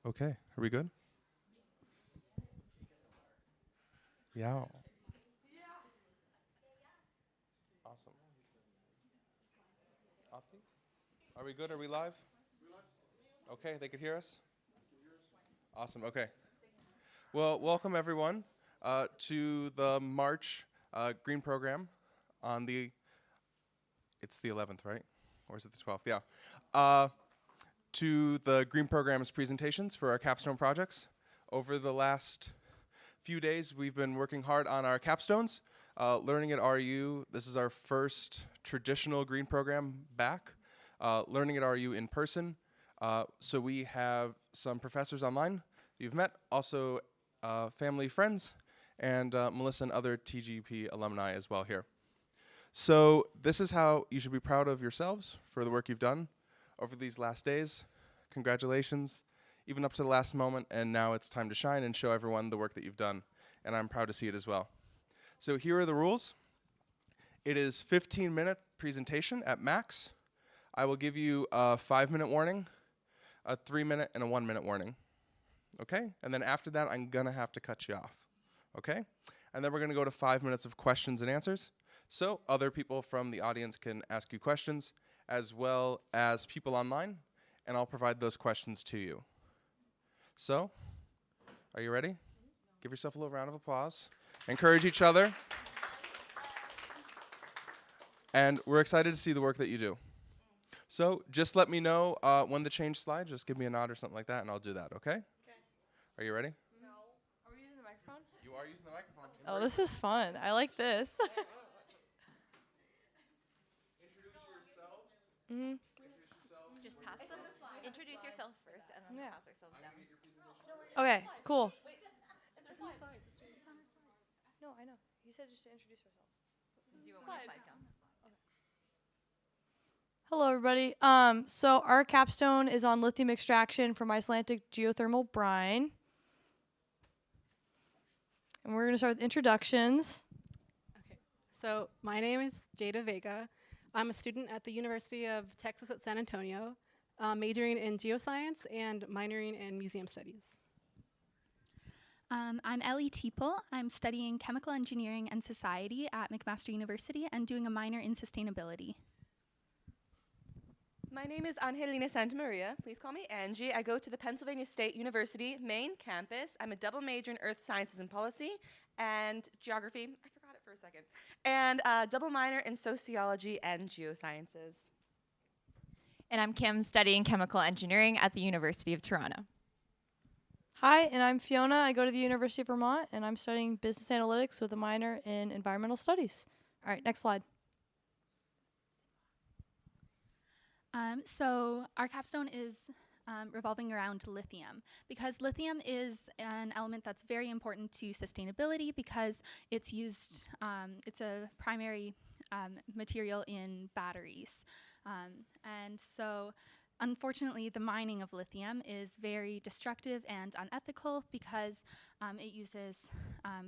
Okay, are we good? Yeah. Awesome. Opti? Are we good? Are we live? Okay, they could hear us? Awesome, okay. Well, welcome everyone to the March Green Program on it's the 11th, right? Or is it the 12th? Yeah. To the Green Program's presentations for our capstone projects. Over the last few days, we've been working hard on our capstones. Learning at RU, this is our first traditional Green Program back. Learning at RU in person. So we have some professors online you've met, also family, friends, and Melissa and other TGP alumni as well here. So this is how you should be proud of yourselves for the work you've done over these last days. Congratulations, even up to the last moment, and now it's time to shine and show everyone the work that you've done, and I'm proud to see it as well. So here are the rules. It is 15-minute presentation at max. I will give you a 5-minute warning, a 3-minute, and a 1-minute warning. Okay? And then after that, I'm gonna have to cut you off. Okay? And then we're gonna go to 5 minutes of questions and answers. So other people from the audience can ask you questions, as well as people online, and I'll provide those questions to you. So, are you ready? Give yourself a little round of applause. Encourage each other. And we're excited to see the work that you do. So just let me know when to change slides. Just give me a nod or something like that, and I'll do that, okay? Okay. Are you ready? No. Are we using the microphone? You are using the microphone. Oh, this is fun. I like this. Introduce yourselves. Mm-hmm. Introduce yourselves. Just pass them. Introduce yourself first and then pass ourselves down. Okay, cool. No, I know. He said just to introduce ourselves. Do you want when the slide comes? Hello, everybody. So our capstone is on lithium extraction from Icelandic geothermal brine. And we're going to start with introductions. Okay, so my name is Jada Vega. I'm a student at the University of Texas at San Antonio, majoring in geoscience and minoring in museum studies. I'm Ellie Teeple. I'm studying chemical engineering and society at McMaster University and doing a minor in sustainability. My name is Angelina Santamaria. Please call me Angie. I go to the Pennsylvania State University main campus. I'm a double major in earth sciences and policy and geography. I forgot it for a second. And a double minor in sociology and geosciences. And I'm Kim, studying chemical engineering at the University of Toronto. Hi, and I'm Fiona. I go to the University of Vermont, and I'm studying business analytics with a minor in environmental studies. All right, next slide. So our capstone is revolving around lithium, because lithium is an element that's very important to sustainability because it's used, it's a primary material in batteries. And so unfortunately, the mining of lithium is very destructive and unethical because it uses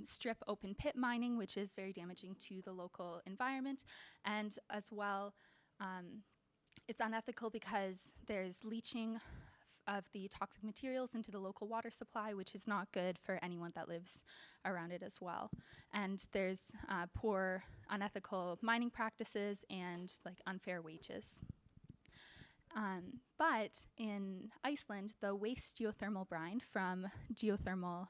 strip open pit mining, which is very damaging to the local environment, and as well, it's unethical because there's leaching of the toxic materials into the local water supply, which is not good for anyone that lives around it as well. And there's poor, unethical mining practices and like unfair wages. But in Iceland, the waste geothermal brine from geothermal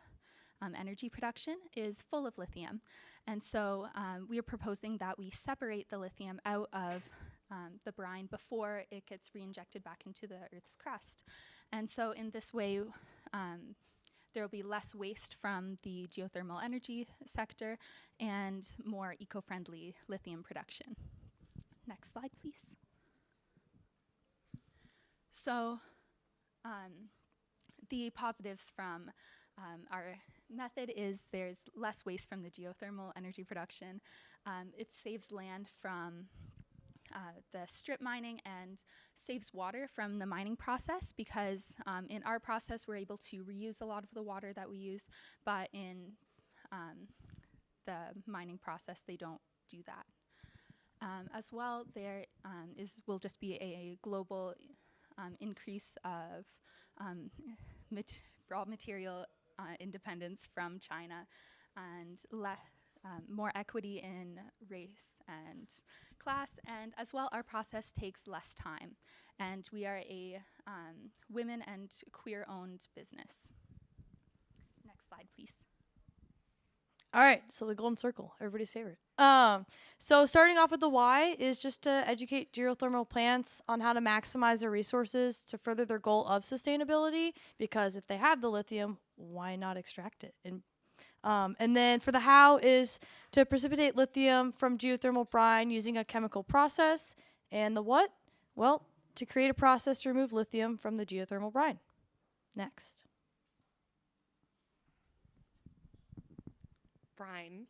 energy production is full of lithium. And so we are proposing that we separate the lithium out of the brine before it gets re-injected back into the Earth's crust. And so in this way, there will be less waste from the geothermal energy sector and more eco-friendly lithium production. Next slide, please. So the positives from our method is there's less waste from the geothermal energy production. It saves land from the strip mining and saves water from the mining process because in our process we're able to reuse a lot of the water that we use, but in the mining process they don't do that. As well, there will just be a global increase of raw material independence from China, and more equity in race and class, and as well our process takes less time, and we are a women and queer-owned business. Next slide, please. All right, so the golden circle, everybody's favorite. So starting off with the why is just to educate geothermal plants on how to maximize their resources to further their goal of sustainability, because if they have the lithium, why not extract it? And then for the how is to precipitate lithium from geothermal brine using a chemical process. And the what? Well, to create a process to remove lithium from the geothermal brine. Next. Brine.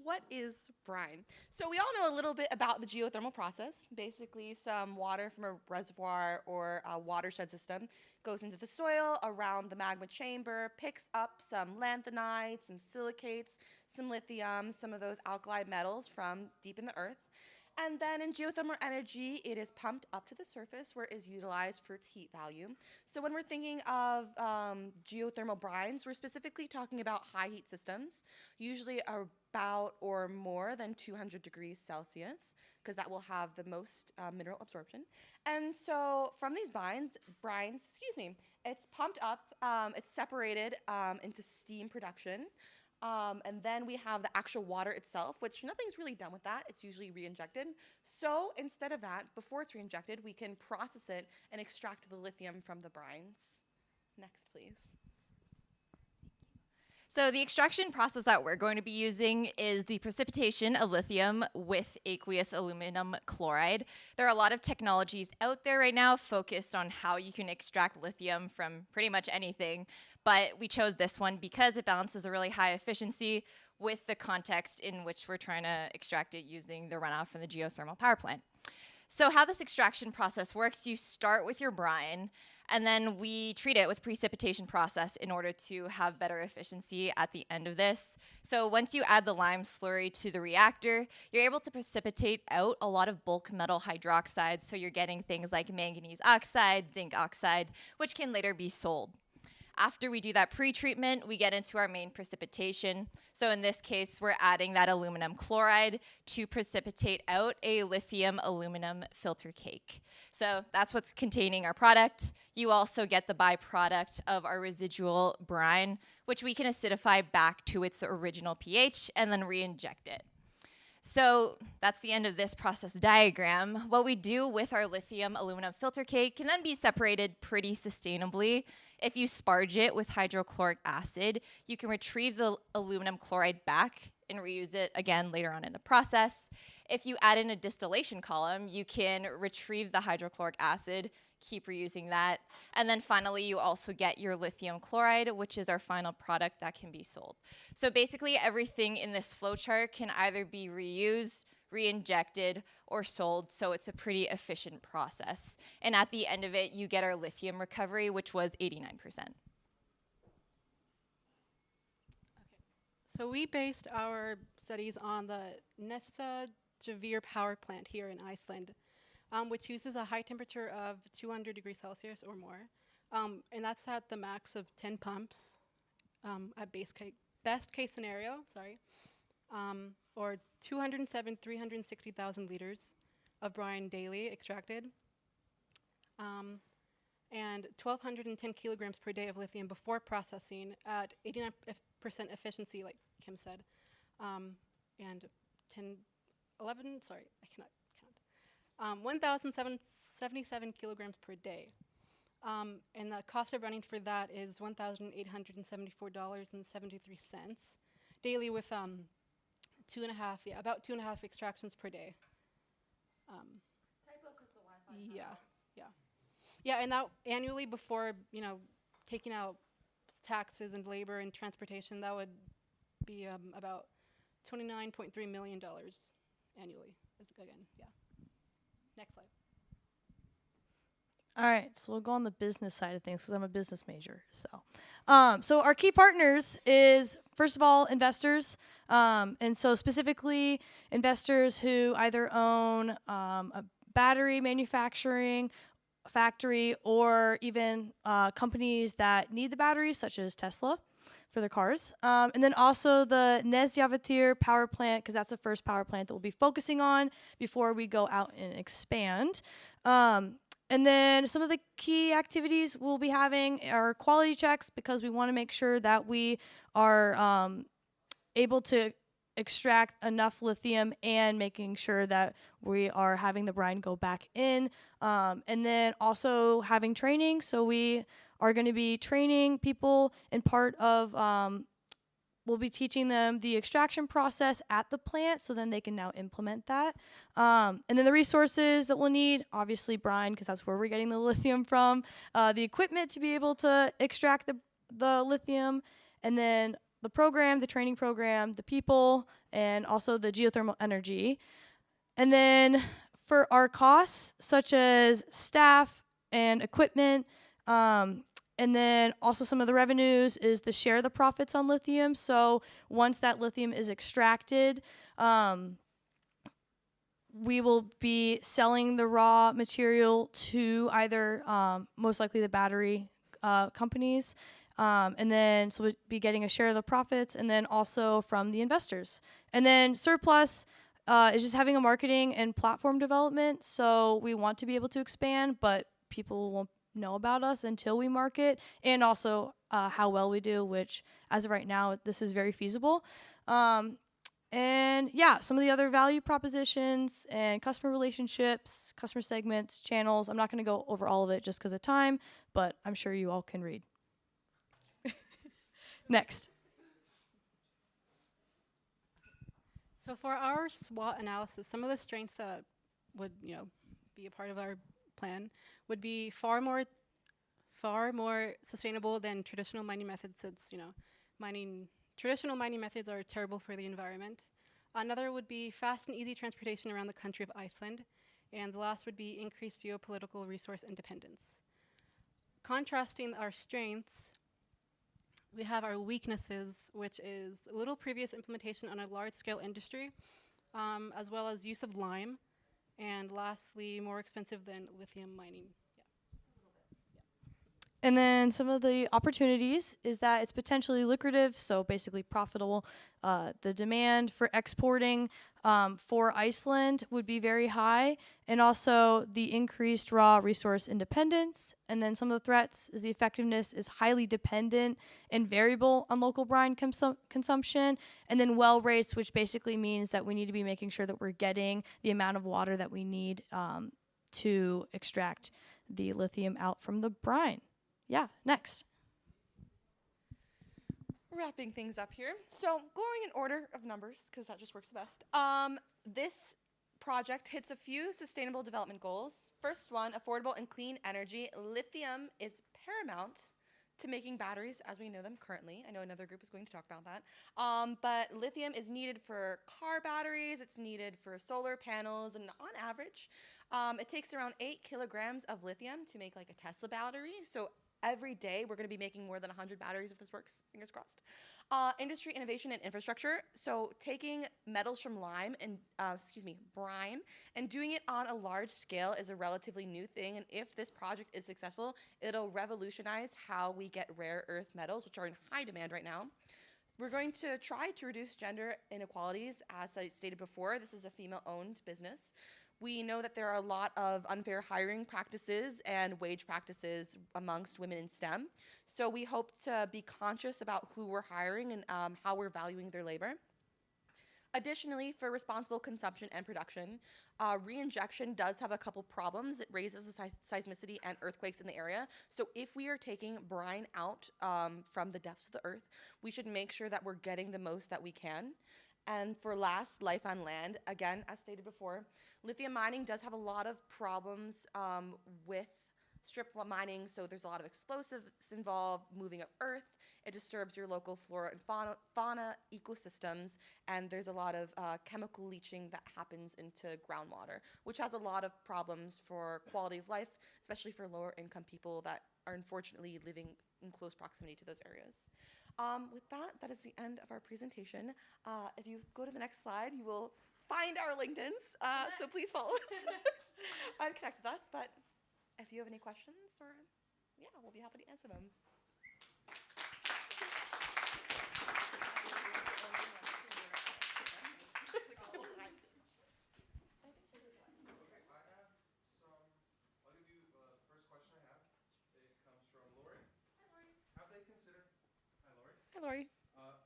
What is brine? So we all know a little bit about the geothermal process. Basically, some water from a reservoir or a watershed system goes into the soil around the magma chamber, picks up some lanthanides, some silicates, some lithium, some of those alkali metals from deep in the earth. And then in geothermal energy, it is pumped up to the surface where it is utilized for its heat value. So when we're thinking of geothermal brines, we're specifically talking about high heat systems, usually about or more than 200 degrees Celsius, because that will have the most mineral absorption. And so from these brines, it's pumped up, it's separated into steam production. And then we have the actual water itself, which nothing's really done with that. It's usually re-injected. So instead of that, before it's re-injected, we can process it and extract the lithium from the brines. Next, please. So the extraction process that we're going to be using is the precipitation of lithium with aqueous aluminum chloride. There are a lot of technologies out there right now focused on how you can extract lithium from pretty much anything, but we chose this one because it balances a really high efficiency with the context in which we're trying to extract it using the runoff from the geothermal power plant. So how this extraction process works, you start with your brine, and then we treat it with precipitation process in order to have better efficiency at the end of this. So once you add the lime slurry to the reactor, you're able to precipitate out a lot of bulk metal hydroxides. So you're getting things like manganese oxide, zinc oxide, which can later be sold. After we do that pre-treatment, we get into our main precipitation. So in this case, we're adding that aluminum chloride to precipitate out a lithium aluminum filter cake. So that's what's containing our product. You also get the byproduct of our residual brine, which we can acidify back to its original pH and then re-inject it. So that's the end of this process diagram. What we do with our lithium aluminum filter cake can then be separated pretty sustainably. If you sparge it with hydrochloric acid, you can retrieve the aluminum chloride back and reuse it again later on in the process. If you add in a distillation column, you can retrieve the hydrochloric acid, keep reusing that. And then finally, you also get your lithium chloride, which is our final product that can be sold. So basically, everything in this flowchart can either be reused, re-injected, or sold, so it's a pretty efficient process. And at the end of it, you get our lithium recovery, which was 89%. So we based our studies on the Nesta Javir power plant here in Iceland, which uses a high temperature of 200 degrees Celsius or more. And that's at the max of 10 pumps at best case scenario, or 360,000 liters of brine daily extracted, and 1,210 kilograms per day of lithium before processing at 89% efficiency, like Kim said, and 1,077 kilograms per day. And the cost of running for that is $1,874.73 daily with about 2.5 extractions per day. Typo 'cause the Wi-Fi. Yeah, and that annually before, taking out taxes and labor and transportation, that would be about $29.3 million annually. Next slide. All right, so we'll go on the business side of things because I'm a business major. So our key partners is, first of all, investors. And so specifically investors who either own a battery manufacturing factory or even companies that need the batteries, such as Tesla for their cars. And then also the Nesjavatir power plant, because that's the first power plant that we'll be focusing on before we go out and expand. And then some of the key activities we'll be having are quality checks, because we want to make sure that we are able to extract enough lithium, and making sure that we are having the brine go back in. And then also having training. So we are going to be training people, and part of we'll be teaching them the extraction process at the plant, so then they can now implement that. And then the resources that we'll need, obviously brine, because that's where we're getting the lithium from, the equipment to be able to extract the lithium, and then the program, the training program, the people, and also the geothermal energy. And then for our costs, such as staff and equipment, and then also some of the revenues is the share of the profits on lithium. So once that lithium is extracted, we will be selling the raw material to either most likely the battery companies. And then so we'll be getting a share of the profits, and then also from the investors. And then surplus is just having a marketing and platform development. So we want to be able to expand, but people won't know about us until we market, and also how well we do, which as of right now, this is very feasible. And yeah, some of the other value propositions and customer relationships, customer segments, channels. I'm not going to go over all of it just because of time, but I'm sure you all can read. Next. So for our SWOT analysis, some of the strengths that would, be a part of our plan would be far more sustainable than traditional mining methods, since, traditional mining methods are terrible for the environment. Another would be fast and easy transportation around the country of Iceland. And the last would be increased geopolitical resource independence. Contrasting our strengths, we have our weaknesses, which is little previous implementation on a large-scale industry, as well as use of lime, and lastly, more expensive than lithium mining. And then some of the opportunities is that it's potentially lucrative, so basically profitable. The demand for exporting for Iceland would be very high, and also the increased raw resource independence. And then some of the threats is the effectiveness is highly dependent and variable on local brine consumption. And then well rates, which basically means that we need to be making sure that we're getting the amount of water that we need to extract the lithium out from the brine. Yeah, next. Wrapping things up here. So going in order of numbers, because that just works the best. This project hits a few sustainable development goals. First one, affordable and clean energy. Lithium is paramount to making batteries as we know them currently. I know another group is going to talk about that. But lithium is needed for car batteries. It's needed for solar panels. And on average, it takes around 8 kilograms of lithium to make like a Tesla battery. So every day, we're going to be making more than 100 batteries if this works, fingers crossed. Industry, innovation, and infrastructure. So taking metals from lime and, brine, and doing it on a large scale is a relatively new thing. And if this project is successful, it'll revolutionize how we get rare earth metals, which are in high demand right now. We're going to try to reduce gender inequalities. As I stated before, this is a female-owned business. We know that there are a lot of unfair hiring practices and wage practices amongst women in STEM. So we hope to be conscious about who we're hiring and how we're valuing their labor. Additionally, for responsible consumption and production, reinjection does have a couple problems. It raises the seismicity and earthquakes in the area. So if we are taking brine out from the depths of the earth, we should make sure that we're getting the most that we can. And for last, life on land, again, as stated before, lithium mining does have a lot of problems with strip mining. So there's a lot of explosives involved, moving up earth. It disturbs your local flora and fauna ecosystems. And there's a lot of chemical leaching that happens into groundwater, which has a lot of problems for quality of life, especially for lower income people that are unfortunately living in close proximity to those areas. With that, that is the end of our presentation. If you go to the next slide, you will find our LinkedIns, so please follow us and connect with us. But if you have any questions, or yeah, we'll be happy to answer them. I'll give you the first question I have. It comes from Lori. Hi, Lori. Have they considered? Hi, Lori. Hi, Lori.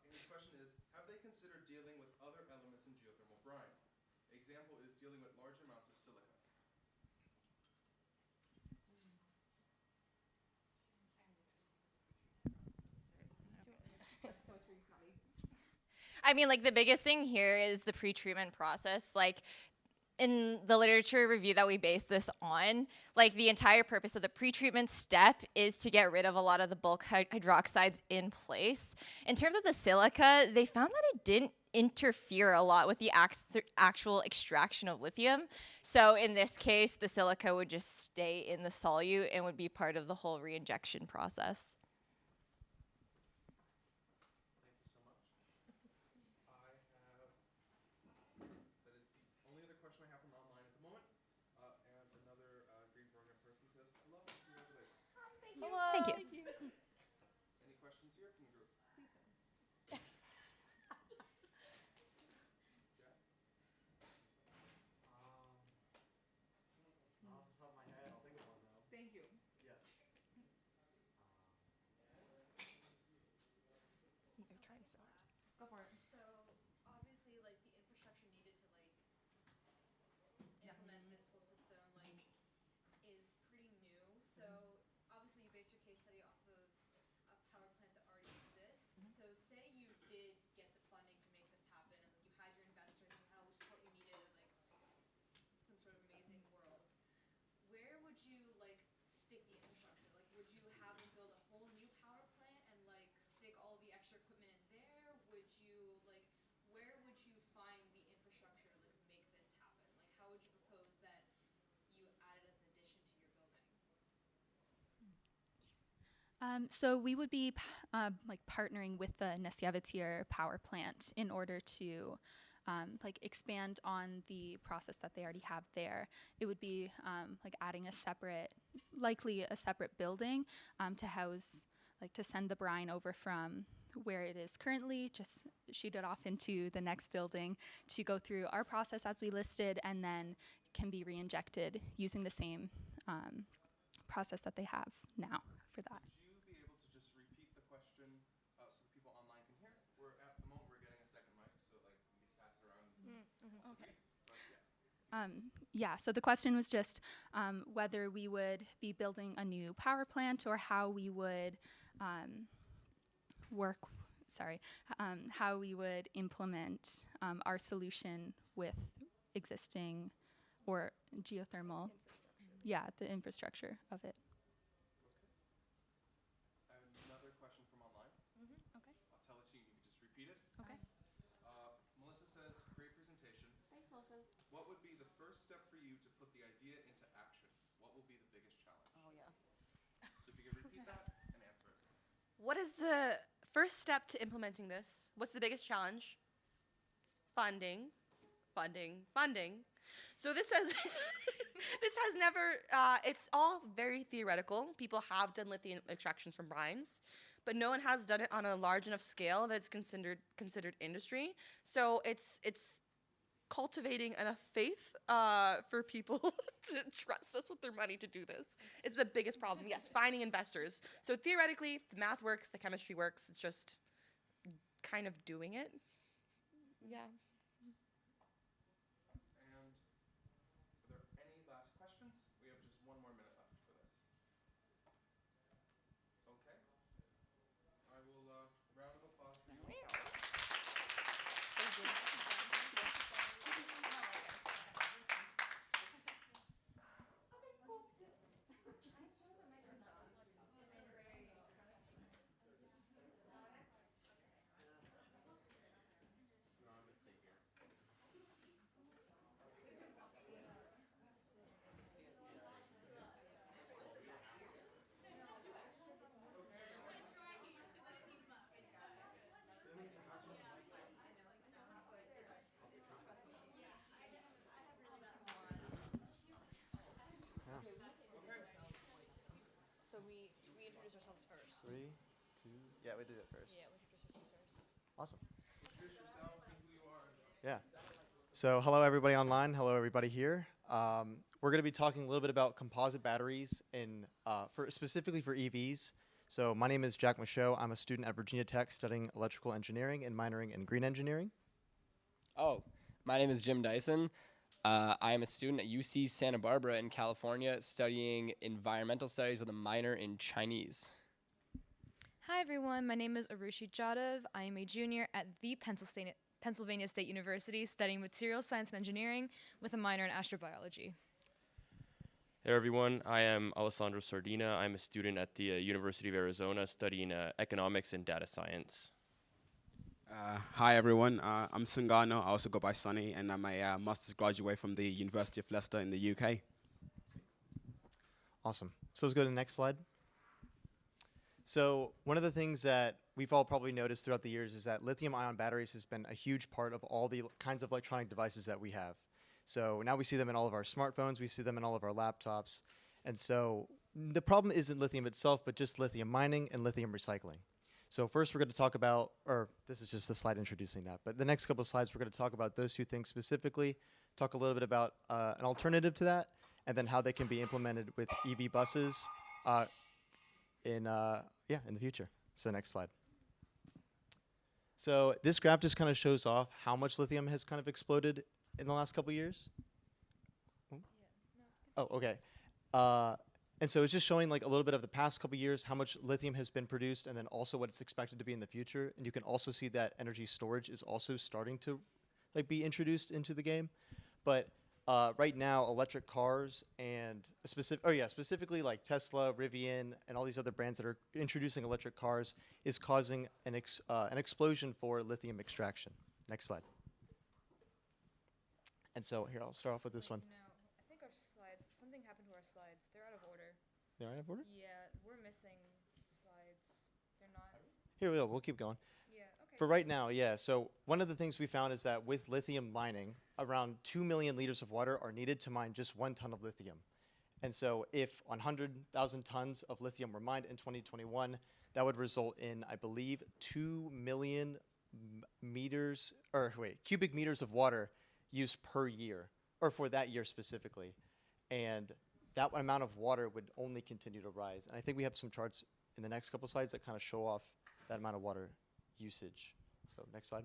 And his question is, have they considered dealing with other elements in geothermal brine? Example is dealing with large amounts of silica. I mean, like the biggest thing here is the pre-treatment process. Like in the literature review that we base this on, like the entire purpose of the pre-treatment step is to get rid of a lot of the bulk hydroxides in place. In terms of the silica, they found that it didn't interfere a lot with the actual extraction of lithium. So in this case, the silica would just stay in the solute and would be part of the whole reinjection process. Question I have from online at the moment. And another green program person says, hello, congratulations. Thank you. Hello. Thank you. Thank you. Any questions here from the group? Please, sir. Jack? Off the top of my head, I'll think of one though. Thank you. Yes. They're trying so hard. Go for it. So obviously, like the infrastructure needed to like implement this whole system like is pretty new. So obviously, you based your case study off of a power plant that already exists. So say you did get the funding to make this happen, and like, you had your investors, and you had all the support you needed, and like some sort of amazing world. Where would you like stick the infrastructure? Like, would you have them build a whole new power plant and like stick all the extra equipment in there? Would you like, where would you find the infrastructure to like make this happen? Like, how would you propose that you add it as an addition to your building? So we would be like partnering with the Nesjavitier power plant in order to like expand on the process that they already have there. It would be like adding a separate, likely a separate building to house, like to send the brine over from where it is currently, just shoot it off into the next building to go through our process as we listed, and then can be re-injected using the same process that they have now for that. Would you be able to just repeat the question so the people online can hear? At the moment we're getting a second mic, so like we can pass it around. Okay. But, yeah. Yeah, so the question was just whether we would be building a new power plant or how we would how we would implement our solution with existing or geothermal, the infrastructure of it. I have another question from online. Okay. I'll tell it to you, you can just repeat it. Okay. Melissa says, great presentation. Thanks, Melissa. What would be the first step for you to put the idea into action? What will be the biggest challenge? Oh yeah. So if you could repeat that and answer it. What is the first step to implementing this? What's the biggest challenge? Funding, funding, funding. So this has this has never. It's all very theoretical. People have done lithium extractions from brines, but no one has done it on a large enough scale that it's considered industry. So it's cultivating enough faith for people to trust us with their money to do this. It's the biggest problem. Yes, finding investors. So theoretically, the math works, the chemistry works. It's just kind of doing it. Yeah. And are there any last questions? We have just 1 more minute left for this. Okay. I will round of applause for you. Thank you. So we introduce ourselves first. 3, 2, yeah, we did it first. Yeah, we introduce ourselves first. Awesome. Introduce yourselves and who you are. Yeah. So hello everybody online, hello everybody here. We're going to be talking a little bit about composite batteries specifically for EVs. So my name is Jack Michaud. I'm a student at Virginia Tech studying electrical engineering and minoring in green engineering. Oh, my name is Jim Dyson. I am a student at UC Santa Barbara in California studying environmental studies with a minor in Chinese. Hi everyone, my name is Arushi Jadhav. I am a junior at the Pennsylvania State University studying materials science and engineering with a minor in astrobiology. Hey everyone, I am Alessandro Sardina. I'm a student at the University of Arizona studying economics and data science. Hi everyone, I'm Sungano. I also go by Sunny, and I'm a master's graduate from the University of Leicester in the UK. Awesome. So let's go to the next slide. So one of the things that we've all probably noticed throughout the years is that lithium-ion batteries has been a huge part of all the kinds of electronic devices that we have. So now we see them in all of our smartphones, we see them in all of our laptops. And so the problem isn't lithium itself, but just lithium mining and lithium recycling. So first we're going to talk about, or this is just the slide introducing that, but the next couple of slides we're going to talk about those two things specifically, talk a little bit about an alternative to that, and then how they can be implemented with EV buses in the future. So next slide. So this graph just kind of shows off how much lithium has kind of exploded in the last couple of years. Oh, okay. And so it's just showing like a little bit of the past couple of years, how much lithium has been produced, and then also what it's expected to be in the future. And you can also see that energy storage is also starting to like be introduced into the game. But right now, electric cars and specifically like Tesla, Rivian, and all these other brands that are introducing electric cars is causing an explosion for lithium extraction. Next slide. And so here, I'll start off with this one. No, I think our slides, something happened to our slides. They're out of order. They're out of order? Yeah, we're missing slides. They're not. Here we go, we'll keep going. Yeah, okay. For right now, yeah, so one of the things we found is that with lithium mining, around 2 million liters of water are needed to mine just 1 ton of lithium. And so if 100,000 tons of lithium were mined in 2021, that would result in, I believe, 2 million cubic meters of water used per year, or for that year specifically. And that amount of water would only continue to rise. And I think we have some charts in the next couple slides that kind of show off that amount of water usage. So next slide.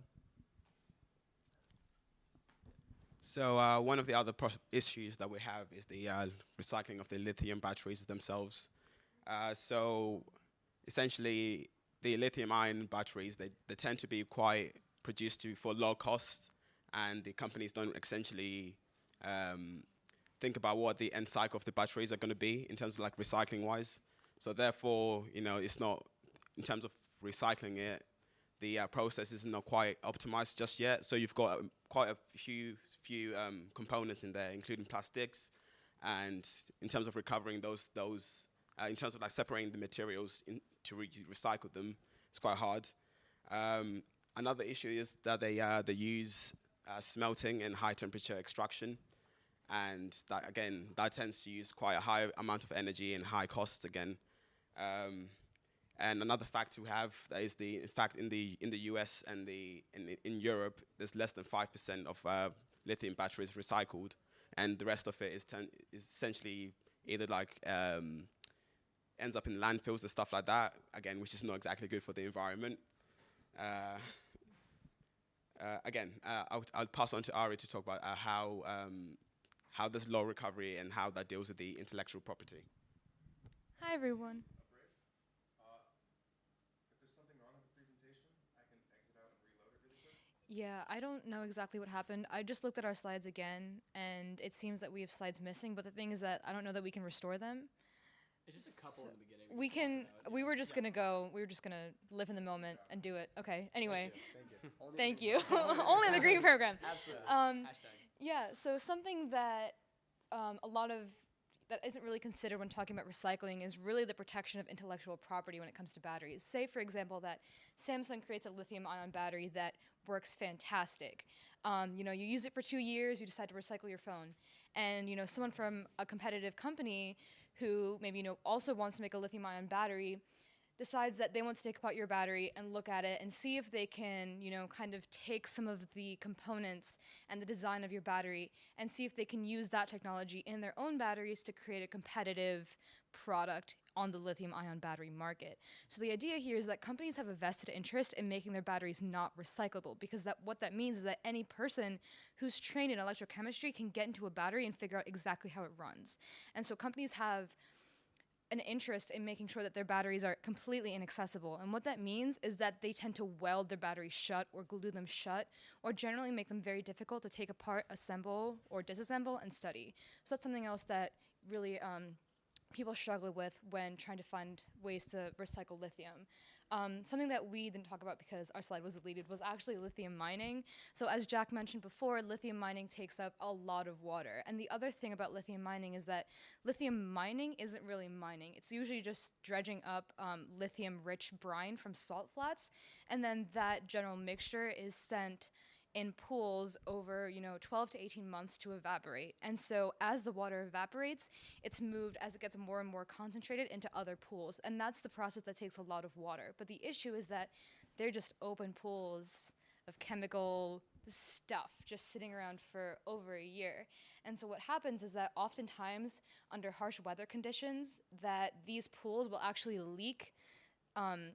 So one of the other issues that we have is the recycling of the lithium batteries themselves. So essentially, the lithium-ion batteries, they tend to be quite produced for low cost, and the companies don't essentially think about what the end cycle of the batteries are going to be in terms of like recycling-wise. So therefore, it's not, in terms of recycling it, the process is not quite optimized just yet. So you've got quite a few components in there, including plastics, and in terms of recovering those in terms of like separating the materials to recycle them, it's quite hard. Another issue is that they use smelting and high temperature extraction, and that tends to use quite a high amount of energy and high costs again. And another fact we have that is in fact in the US and in Europe, there's less than 5% of lithium batteries recycled, and the rest of it is essentially either like ends up in landfills and stuff like that, again, which is not exactly good for the environment. I'll pass on to Ari to talk about how there's low recovery and how that deals with the intellectual property. Hi everyone. Yeah, I don't know exactly what happened. I just looked at our slides again, and it seems that we have slides missing, but the thing is that I don't know that we can restore them. It's just a couple in the beginning. We were just gonna live in the moment and do it. Okay, anyway. Thank you. Only in the green program. Absolutely. Yeah, so something that that isn't really considered when talking about recycling is really the protection of intellectual property when it comes to batteries. Say, for example, that Samsung creates a lithium-ion battery that works fantastic. You use it for 2 years, you decide to recycle your phone. And someone from a competitive company who maybe also wants to make a lithium-ion battery decides that they want to take apart your battery and look at it and see if they can, kind of take some of the components and the design of your battery and see if they can use that technology in their own batteries to create a competitive product on the lithium-ion battery market. So the idea here is that companies have a vested interest in making their batteries not recyclable, because what that means is that any person who's trained in electrochemistry can get into a battery and figure out exactly how it runs. And so companies have an interest in making sure that their batteries are completely inaccessible. And what that means is that they tend to weld their batteries shut or glue them shut, or generally make them very difficult to take apart, assemble, or disassemble and study. So that's something else that really people struggle with when trying to find ways to recycle lithium. Something that we didn't talk about because our slide was deleted was actually lithium mining. So as Jack mentioned before, lithium mining takes up a lot of water. And the other thing about lithium mining is that lithium mining isn't really mining. It's usually just dredging up lithium-rich brine from salt flats, and then that general mixture is sent in pools over 12 to 18 months to evaporate. And so as the water evaporates, it's moved as it gets more and more concentrated into other pools. And that's the process that takes a lot of water. But the issue is that they're just open pools of chemical stuff just sitting around for over a year. And so what happens is that oftentimes under harsh weather conditions, that these pools will actually leak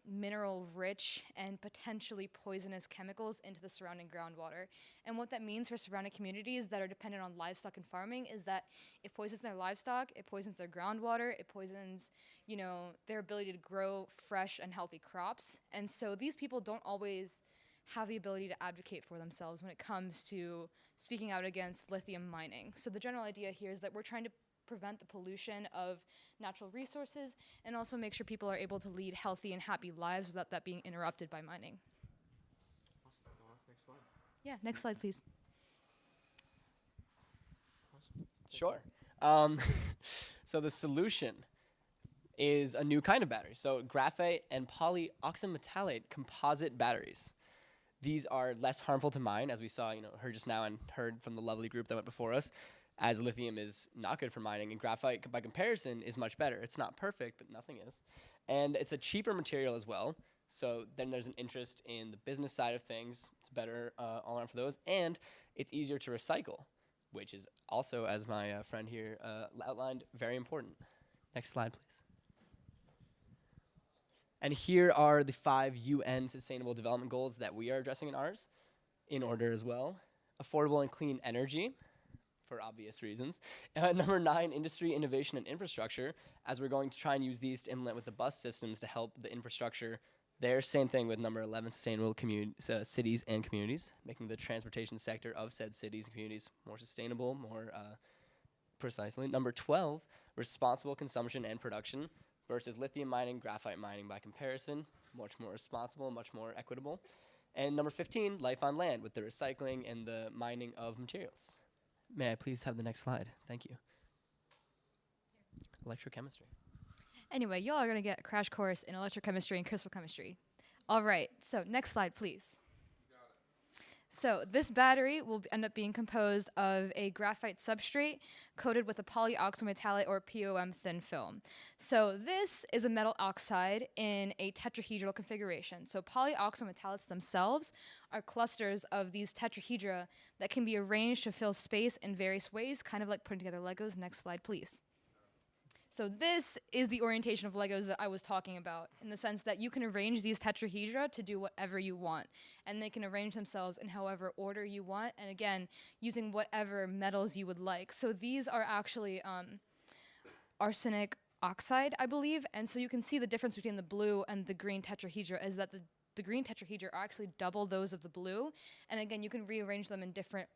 mineral-rich and potentially poisonous chemicals into the surrounding groundwater. And what that means for surrounding communities that are dependent on livestock and farming is that it poisons their livestock, it poisons their groundwater, it poisons, their ability to grow fresh and healthy crops. And so these people don't always have the ability to advocate for themselves when it comes to speaking out against lithium mining. So the general idea here is that we're trying to prevent the pollution of natural resources and also make sure people are able to lead healthy and happy lives without that being interrupted by mining. Awesome. Next slide. Yeah, next slide, please. Awesome. Sure. So the solution is a new kind of battery. So graphite and polyoxymetallate composite batteries. These are less harmful to mine, as we saw, heard just now and heard from the lovely group that went before us, as lithium is not good for mining, and graphite, by comparison, is much better. It's not perfect, but nothing is. And it's a cheaper material as well, so then there's an interest in the business side of things. It's better all around for those, and it's easier to recycle, which is also, as my friend here outlined, very important. Next slide, please. And here are the 5 UN Sustainable Development Goals that we are addressing in ours, in order as well. Affordable and clean energy, for obvious reasons. Number 9, industry, innovation, and infrastructure, as we're going to try and use these to implement with the bus systems to help the infrastructure there. Same thing with number 11, sustainable cities and communities, making the transportation sector of said cities and communities more sustainable, more precisely. Number 12, responsible consumption and production versus lithium mining, graphite mining by comparison, much more responsible, much more equitable. And number 15, life on land with the recycling and the mining of materials. May I please have the next slide? Thank you. Electrochemistry. Anyway, y'all are going to get a crash course in electrochemistry and crystal chemistry. All right, so next slide, please. So this battery will end up being composed of a graphite substrate coated with a polyoxymetallic or POM thin film. So this is a metal oxide in a tetrahedral configuration. So polyoxymetallics themselves are clusters of these tetrahedra that can be arranged to fill space in various ways, kind of like putting together Legos. Next slide, please. So this is the orientation of Legos that I was talking about, in the sense that you can arrange these tetrahedra to do whatever you want, and they can arrange themselves in however order you want, and again, using whatever metals you would like. So these are actually arsenic oxide, I believe, and so you can see the difference between the blue and the green tetrahedra is that the green tetrahedra are actually double those of the blue, and again, you can rearrange them in different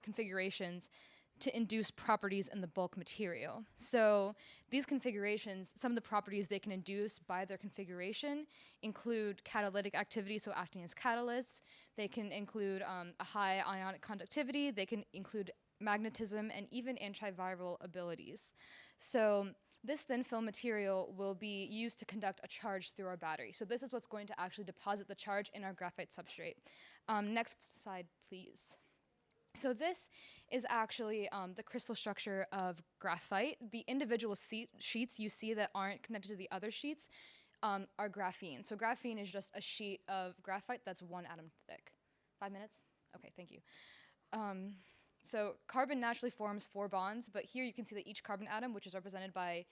configurations to induce properties in the bulk material. So these configurations, some of the properties they can induce by their configuration include catalytic activity, so acting as catalysts. They can include a high ionic conductivity. They can include magnetism and even antiviral abilities. So this thin film material will be used to conduct a charge through our battery. So this is what's going to actually deposit the charge in our graphite substrate. Next slide, please. So this is actually the crystal structure of graphite. The individual sheets you see that aren't connected to the other sheets are graphene. So graphene is just a sheet of graphite that's 1 atom thick. 5 minutes? Okay, thank you. So carbon naturally forms 4 bonds, but here you can see that each carbon atom, which is represented by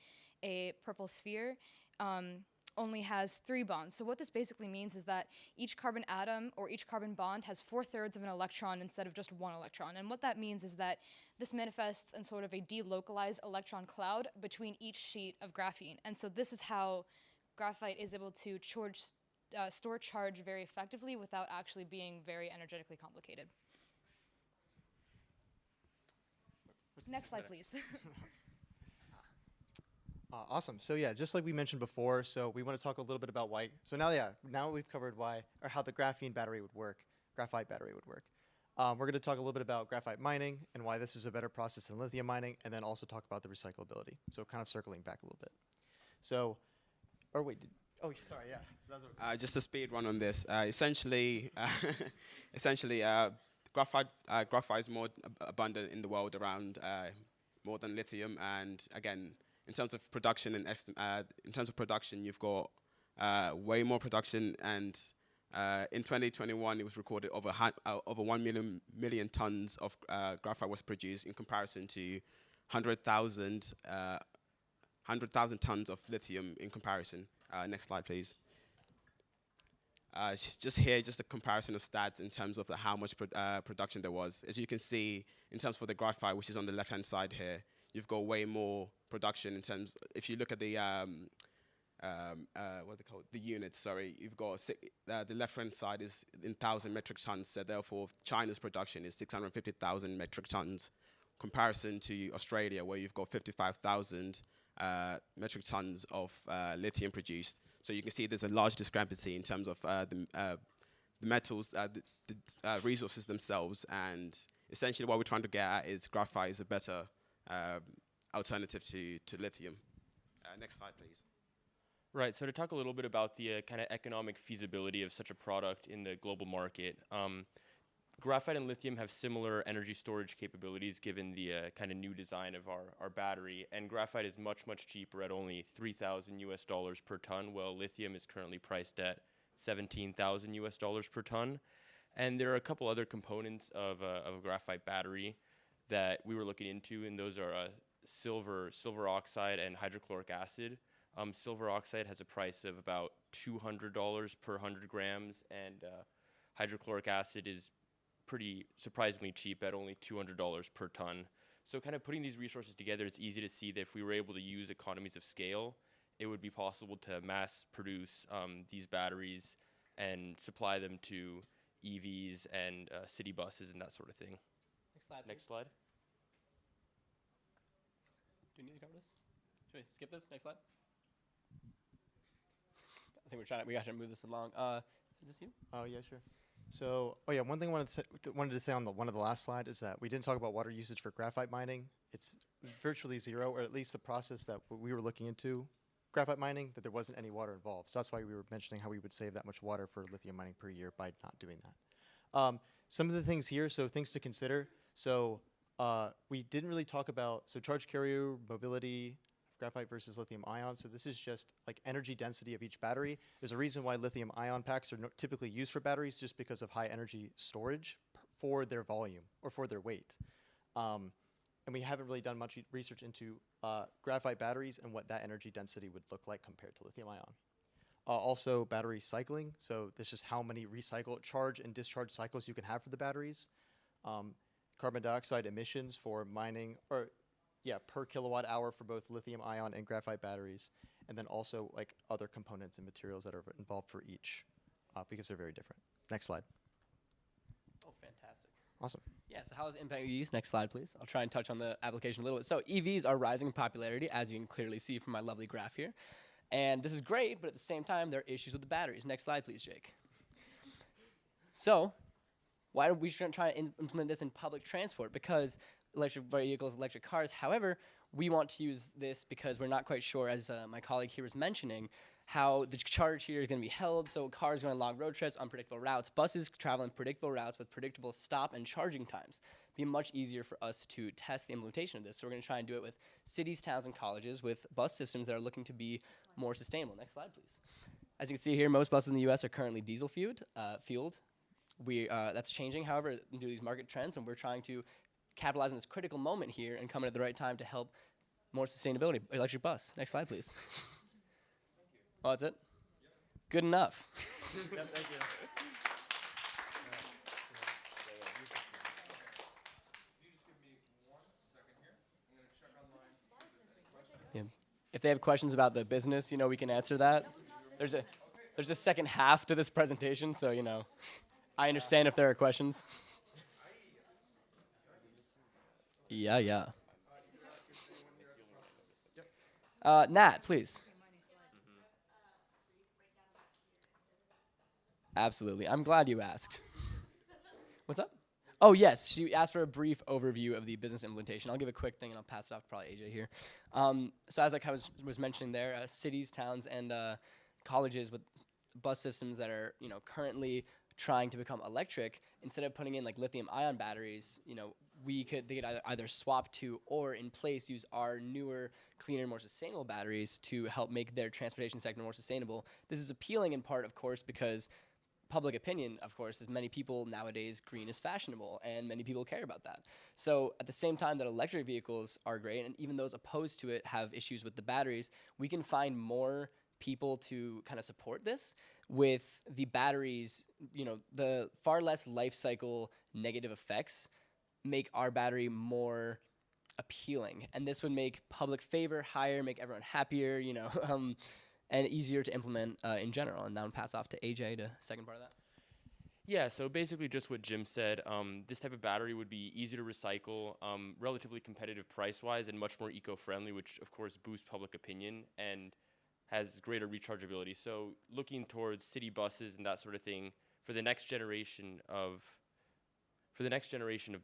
a purple sphere, only has 3 bonds. So what this basically means is that each carbon atom or each carbon bond has 4/3 of an electron instead of just 1 electron. And what that means is that this manifests in sort of a delocalized electron cloud between each sheet of graphene. And so this is how graphite is able to store charge very effectively without actually being very energetically complicated. Next slide, please. Awesome. So yeah, just like we mentioned before, so we want to talk a little bit about why. So now we've covered why or how the graphite battery would work. We're going to talk a little bit about graphite mining and why this is a better process than lithium mining, and then also talk about the recyclability. So kind of circling back a little bit. So, or wait, sorry, yeah. So that's just a speed run on this. Essentially, graphite is more abundant in the world around more than lithium, and again, in terms of production you've got way more production, and in 2021 it was recorded over 1 million tons of graphite was produced in comparison to 100,000 tons of lithium in comparison. Next slide, please. Just a comparison of stats in terms of how much production there was. As you can see, in terms of the graphite, which is on the left-hand side here, you've got way more production in terms. If you look at the what they call the units, sorry, you've got the left-hand side is in 1,000 metric tons. So therefore, China's production is 650,000 metric tons, comparison to Australia, where you've got 55,000 metric tons of lithium produced. So you can see there's a large discrepancy in terms of the metals, the resources themselves, and essentially what we're trying to get at is graphite is a better alternative to lithium. Next slide, please. Right, so to talk a little bit about the kind of economic feasibility of such a product in the global market, graphite and lithium have similar energy storage capabilities given the kind of new design of our battery, and graphite is much, much cheaper at only $3,000 per ton, while lithium is currently priced at $17,000 per ton. And there are a couple other components of a graphite battery that we were looking into, and those are silver oxide and hydrochloric acid. Silver oxide has a price of about $200 per 100 grams, and hydrochloric acid is pretty surprisingly cheap at only $200 per ton. So kind of putting these resources together, it's easy to see that if we were able to use economies of scale, it would be possible to mass produce these batteries and supply them to EVs and city buses and that sort of thing. Next slide. Next slide. Do we need to cover this? Should we skip this? Next slide. I think we got to move this along. Is this you? Oh yeah, sure. So, one thing I wanted to say on one of the last slide is that we didn't talk about water usage for graphite mining. It's virtually zero, or at least the process that we were looking into graphite mining, that there wasn't any water involved. So that's why we were mentioning how we would save that much water for lithium mining per year by not doing that. Some of the things here, so things to consider. So we didn't really talk about, charge carrier, mobility, graphite versus lithium ion. So this is just like energy density of each battery. There's a reason why lithium ion packs are typically used for batteries, just because of high energy storage for their volume or for their weight. And we haven't really done much research into graphite batteries and what that energy density would look like compared to lithium ion. Also battery cycling. So this is how many charge and discharge cycles you can have for the batteries. Carbon dioxide emissions for mining, per kilowatt hour for both lithium ion and graphite batteries, and then also like other components and materials that are involved for each, because they're very different. Next slide. Oh, fantastic. Awesome. Yeah, so how is impact EVs? Next slide, please. I'll try and touch on the application a little bit. So EVs are rising in popularity, as you can clearly see from my lovely graph here. And this is great, but at the same time, there are issues with the batteries. Next slide, please, Jake. So why are we trying to implement this in public transport? Because electric vehicles, electric cars. However, we want to use this because we're not quite sure, as my colleague here was mentioning, how the charge here is going to be held. So cars going long road trips, unpredictable routes, buses traveling predictable routes with predictable stop and charging times. Be much easier for us to test the implementation of this. So we're going to try and do it with cities, towns, and colleges with bus systems that are looking to be more sustainable. Next slide, please. As you can see here, most buses in the U.S. are currently diesel fueled. That's changing, however, due to these market trends, and we're trying to capitalize on this critical moment here and come in at the right time to help more sustainability. Electric bus. Next slide, please. Oh, that's it? Yep. Good enough. Yep, thank you. Yeah. If they have questions about the business, we can answer that. There's a second half to this presentation, so I understand if there are questions. Yeah. Nat, please. Absolutely. I'm glad you asked. What's up? Oh, yes. She asked for a brief overview of the business implementation. I'll give a quick thing, and I'll pass it off to probably AJ here. So as I was mentioning there, cities, towns, and colleges with bus systems that are currently trying to become electric, instead of putting in like lithium-ion batteries, they could either swap to or in place use our newer, cleaner, more sustainable batteries to help make their transportation sector more sustainable. This is appealing in part, of course, because public opinion, of course, is many people nowadays green is fashionable, and many people care about that. So at the same time that electric vehicles are great, and even those opposed to it have issues with the batteries, we can find more people to kind of support this with the batteries. The far less life cycle negative effects make our battery more appealing, and this would make public favor higher, make everyone happier, and easier to implement in general. And now I'll pass off to AJ to second part of that. Yeah, so basically just what Jim said, this type of battery would be easy to recycle, relatively competitive price-wise, and much more eco-friendly, which of course boosts public opinion and has greater rechargeability. So looking towards city buses and that sort of thing, for the next generation of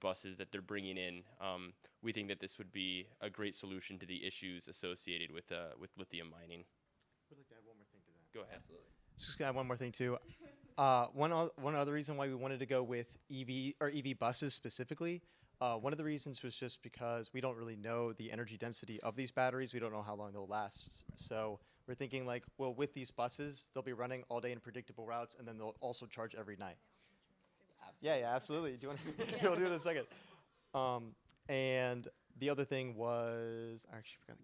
buses that they're bringing in, we think that this would be a great solution to the issues associated with lithium mining. I'd like to add one more thing to that. Go ahead. Absolutely. Just gonna add one more thing too. One other reason why we wanted to go with EV buses specifically. One of the reasons was just because we don't really know the energy density of these batteries. We don't know how long they'll last. So we're thinking like, well, with these buses, they'll be running all day in predictable routes, and then they'll also charge every night. Absolutely. Yeah, absolutely. Do you want to we'll do it in a second? And the other thing was, I actually forgot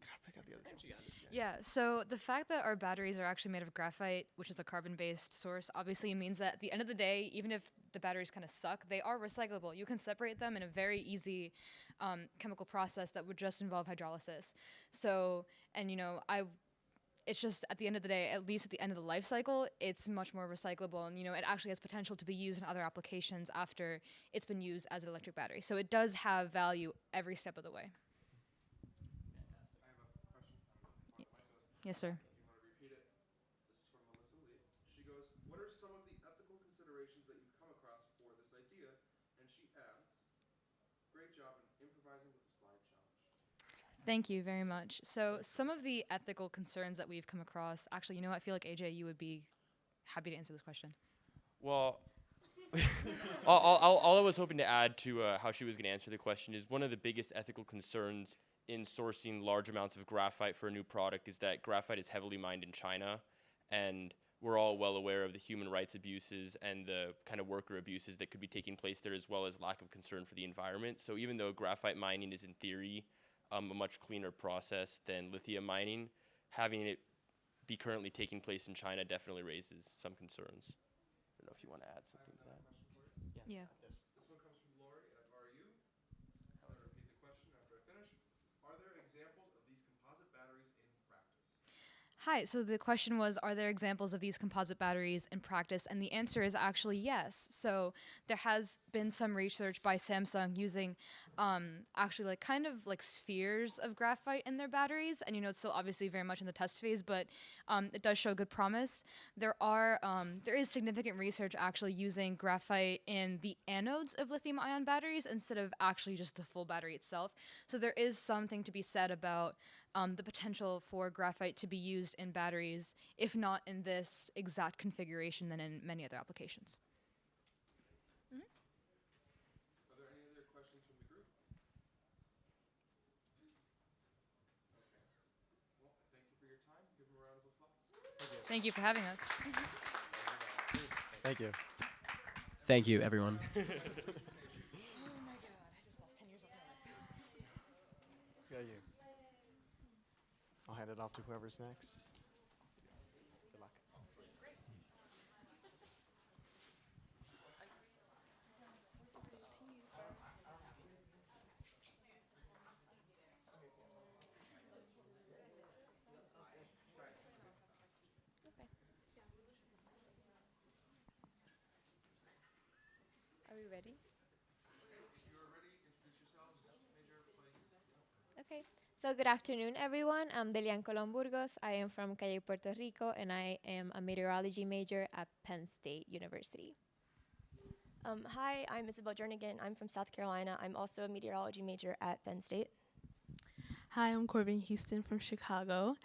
the other thing. Yeah, so the fact that our batteries are actually made of graphite, which is a carbon-based source, obviously means that at the end of the day, even if the batteries kind of suck, they are recyclable. You can separate them in a very easy chemical process that would just involve hydrolysis. So, and it's just at the end of the day, at least at the end of the life cycle, it's much more recyclable, and it actually has potential to be used in other applications after it's been used as an electric battery. So it does have value every step of the way. Yes, sir. If you want to repeat it, this is from Melissa Lee. She goes, what are some of the ethical considerations that you've come across for this idea? And she adds, great job in improvising with the slide challenge. Thank you very much. So some of the ethical concerns that we've come across, actually, I feel like AJ, you would be happy to answer this question. Well, all I was hoping to add to how she was going to answer the question is one of the biggest ethical concerns in sourcing large amounts of graphite for a new product is that graphite is heavily mined in China, and we're all well aware of the human rights abuses and the kind of worker abuses that could be taking place there, as well as lack of concern for the environment. So even though graphite mining is in theory a much cleaner process than lithium mining, having it be currently taking place in China definitely raises some concerns. I don't know if you want to add something to that. Yeah. This one comes from Lori at RU. I'm going to repeat the question after I finish. Are there examples of these composite batteries in practice? Hi, so the question was, are there examples of these composite batteries in practice? And the answer is actually yes. So there has been some research by Samsung using actually kind of spheres of graphite in their batteries. And it's still obviously very much in the test phase, but it does show good promise. There is significant research actually using graphite in the anodes of lithium-ion batteries instead of actually just the full battery itself. So there is something to be said about the potential for graphite to be used in batteries, if not in this exact configuration, then in many other applications. Are there any other questions from the group? Okay. Well, thank you for your time. Give them a round of applause. Thank you for having us. Thank you. Thank you, everyone. Oh my god, I just lost 10 years of my life. Yeah, you. I'll hand it off to whoever's next. Good luck. Are we ready? If you are ready, introduce yourselves, major, place. Okay. So good afternoon, everyone. I'm Delian Colón Burgos. I am from Calle, Puerto Rico, and I am a meteorology major at Penn State University. Hi, I'm Isabel Jernigan. I'm from South Carolina. I'm also a meteorology major at Penn State. Hi, I'm Corbin Houston from Chicago.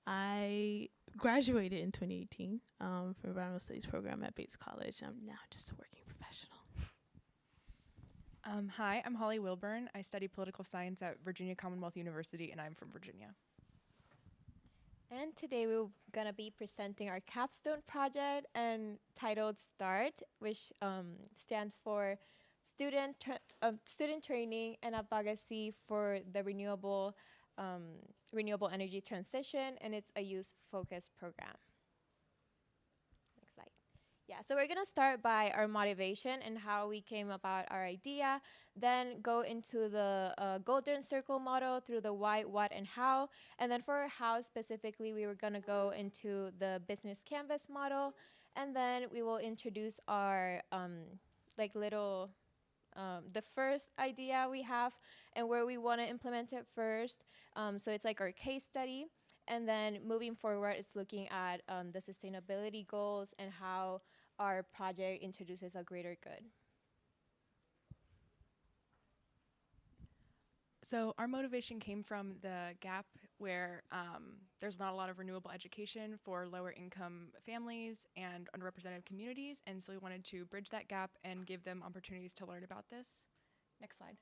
I graduated in 2018 from Environmental Studies program at Bates College. I'm now just a working professional. Hi, I'm Holly Wilburn. I study political science at Virginia Commonwealth University, and I'm from Virginia. And today we're going to be presenting our capstone project and titled START, which stands for Student Training and Advocacy for the Renewable Energy Transition, and it's a youth-focused program. Next slide. Yeah, so we're going to start by our motivation and how we came about our idea, then go into the golden circle model through the why, what, and how. And then for how specifically, we were going to go into the business canvas model. And then we will introduce our the first idea we have and where we want to implement it first. So it's like our case study. And then moving forward, it's looking at the sustainability goals and how our project introduces a greater good. So our motivation came from the gap where there's not a lot of renewable education for lower income families and underrepresented communities. And so we wanted to bridge that gap and give them opportunities to learn about this. Next slide.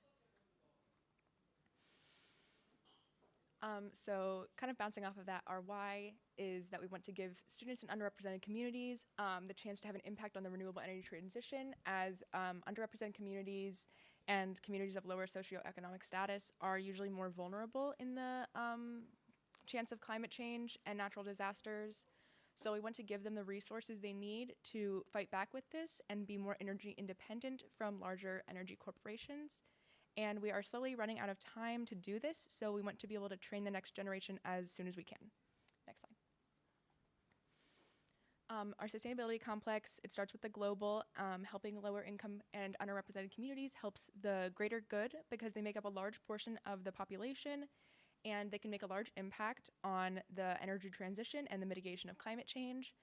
So kind of bouncing off of that, our why is that we want to give students in underrepresented communities the chance to have an impact on the renewable energy transition, as underrepresented communities and communities of lower socioeconomic status are usually more vulnerable in the chance of climate change and natural disasters. So we want to give them the resources they need to fight back with this and be more energy independent from larger energy corporations. And we are slowly running out of time to do this, so we want to be able to train the next generation as soon as we can. Next slide. Our sustainability complex, it starts with the global. Helping lower income and underrepresented communities helps the greater good because they make up a large portion of the population, and they can make a large impact on the energy transition and the mitigation of climate change.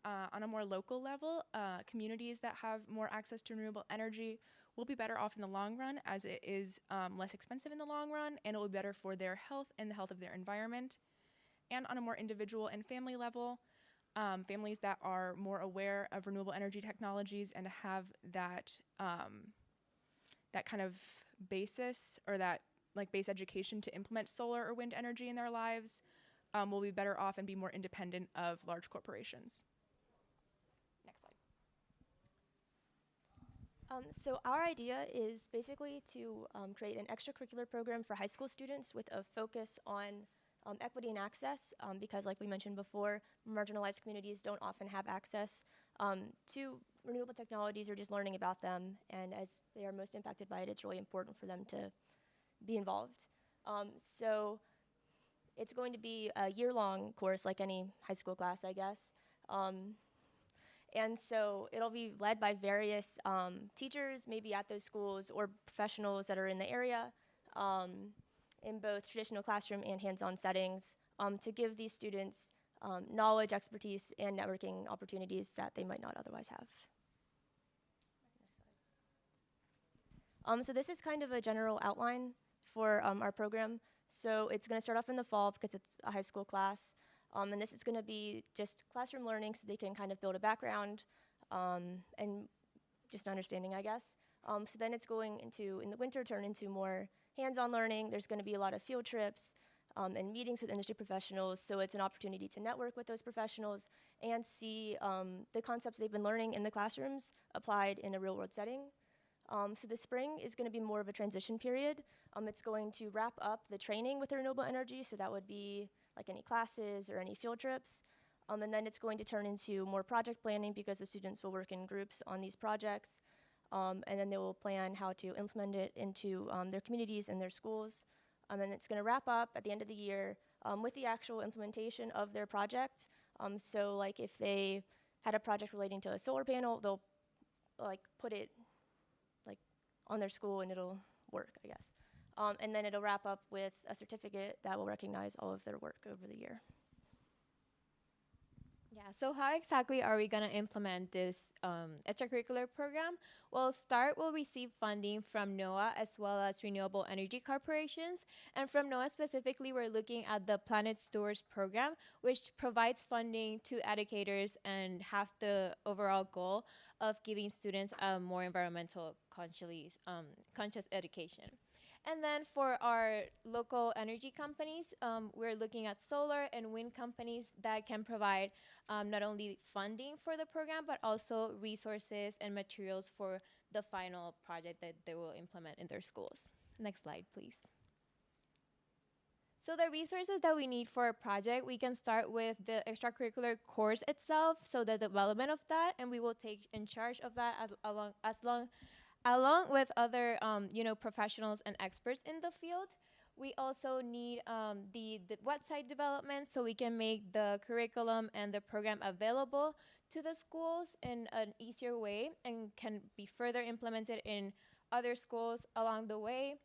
On a more local level, communities that have more access to renewable energy will be better off in the long run, as it is less expensive in the long run, and it will be better for their health and the health of their environment. And on a more individual and family level, families that are more aware of renewable energy technologies and have that that kind of basis, or that like base education to implement solar or wind energy in their lives, will be better off and be more independent of large corporations. Next slide. So our idea is basically to create an extracurricular program for high school students with a focus on equity and access, because like we mentioned before, marginalized communities don't often have access to renewable technologies or just learning about them. And as they are most impacted by it, it's really important for them to be involved. So it's going to be a year-long course like any high school class, I guess. And so it'll be led by various teachers, maybe at those schools, or professionals that are in the area, in both traditional classroom and hands-on settings, to give these students knowledge, expertise, and networking opportunities that they might not otherwise have. So this is kind of a general outline for our program. So it's going to start off in the fall because it's a high school class. And this is going to be just classroom learning so they can kind of build a background and just understanding, I guess. So then it's going into, in the winter, turn into more hands-on learning. There's going to be a lot of field trips and meetings with industry professionals. So it's an opportunity to network with those professionals and see the concepts they've been learning in the classrooms applied in a real-world setting. So the spring is going to be more of a transition period. It's going to wrap up the training with renewable energy, so that would be like any classes or any field trips. And then it's going to turn into more project planning because the students will work in groups on these projects. And then they will plan how to implement it into their communities and their schools. And it's going to wrap up at the end of the year with the actual implementation of their project. So like if they had a project relating to a solar panel, they'll like put it like on their school and it'll work, I guess. And then it'll wrap up with a certificate that will recognize all of their work over the year. Yeah, so how exactly are we going to implement this extracurricular program? Well, START will receive funding from NOAA as well as renewable energy corporations. And from NOAA specifically, we're looking at the Planet Stewards program, which provides funding to educators and has the overall goal of giving students a more environmental conscious education. And then for our local energy companies, we're looking at solar and wind companies that can provide not only funding for the program, but also resources and materials for the final project that they will implement in their schools. Next slide, please. So the resources that we need for a project, we can start with the extracurricular course itself, so the development of that, and we will take in charge of that along with other professionals and experts in the field. We also need the website development so we can make the curriculum and the program available to the schools in an easier way and can be further implemented in other schools along the way.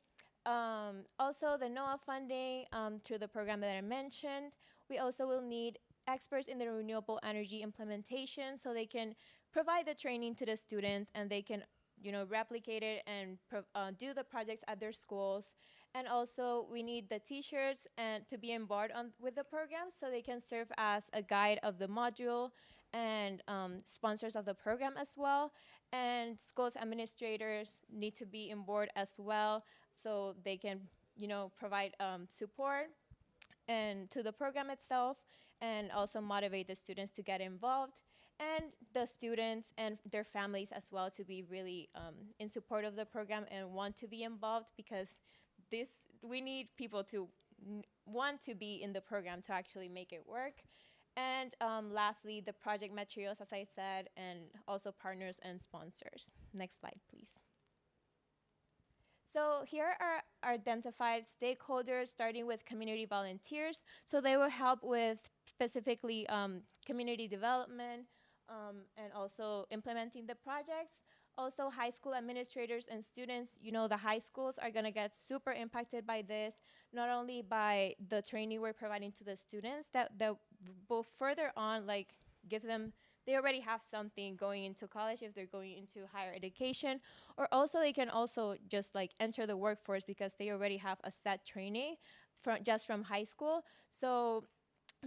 Also the NOAA funding through the program that I mentioned. We also will need experts in the renewable energy implementation so they can provide the training to the students and they can replicate it and do the projects at their schools. And also we need the teachers and to be on board with the program so they can serve as a guide of the module and sponsors of the program as well. And schools administrators need to be on board as well so they can provide support and to the program itself and also motivate the students to get involved. And the students and their families as well to be really in support of the program and want to be involved because we need people to want to be in the program to actually make it work. And lastly, the project materials, as I said, and also partners and sponsors. Next slide, please. So here are identified stakeholders, starting with community volunteers. So they will help with specifically community development, and also implementing the projects. Also high school administrators and students, the high schools are gonna get super impacted by this, not only by the training we're providing to the students that will further on give them, they already have something going into college if they're going into higher education, or also they can also just enter the workforce because they already have a set training from high school. So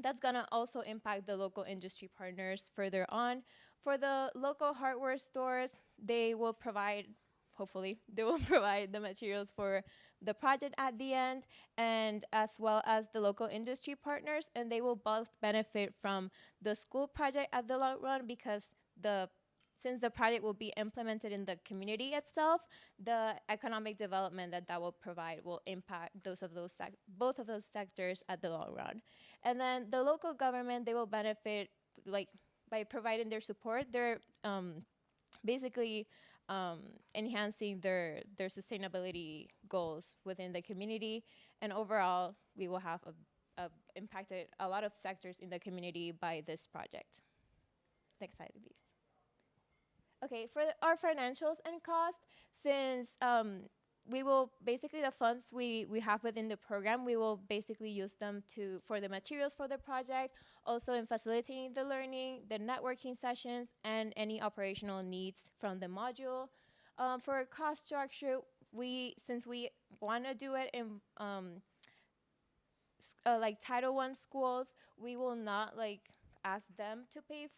that's gonna also impact the local industry partners further on. For the local hardware stores, they will provide, hopefully, they will provide the materials for the project at the end, and as well as the local industry partners, and they will both benefit from the school project at the long run because since the project will be implemented in the community itself, the economic development that will provide will impact both of those sectors at the long run. And then the local government, they will benefit by providing their support. They're basically enhancing their sustainability goals within the community. And overall, we will have impacted a lot of sectors in the community by this project. Next slide, please. Okay, for our financials and cost, since we will basically the funds we have within the program, we will basically use them for the materials for the project, also in facilitating the learning, the networking sessions, and any operational needs from the module. For cost structure, since we want to do it like Title I schools, we will not like ask them to pay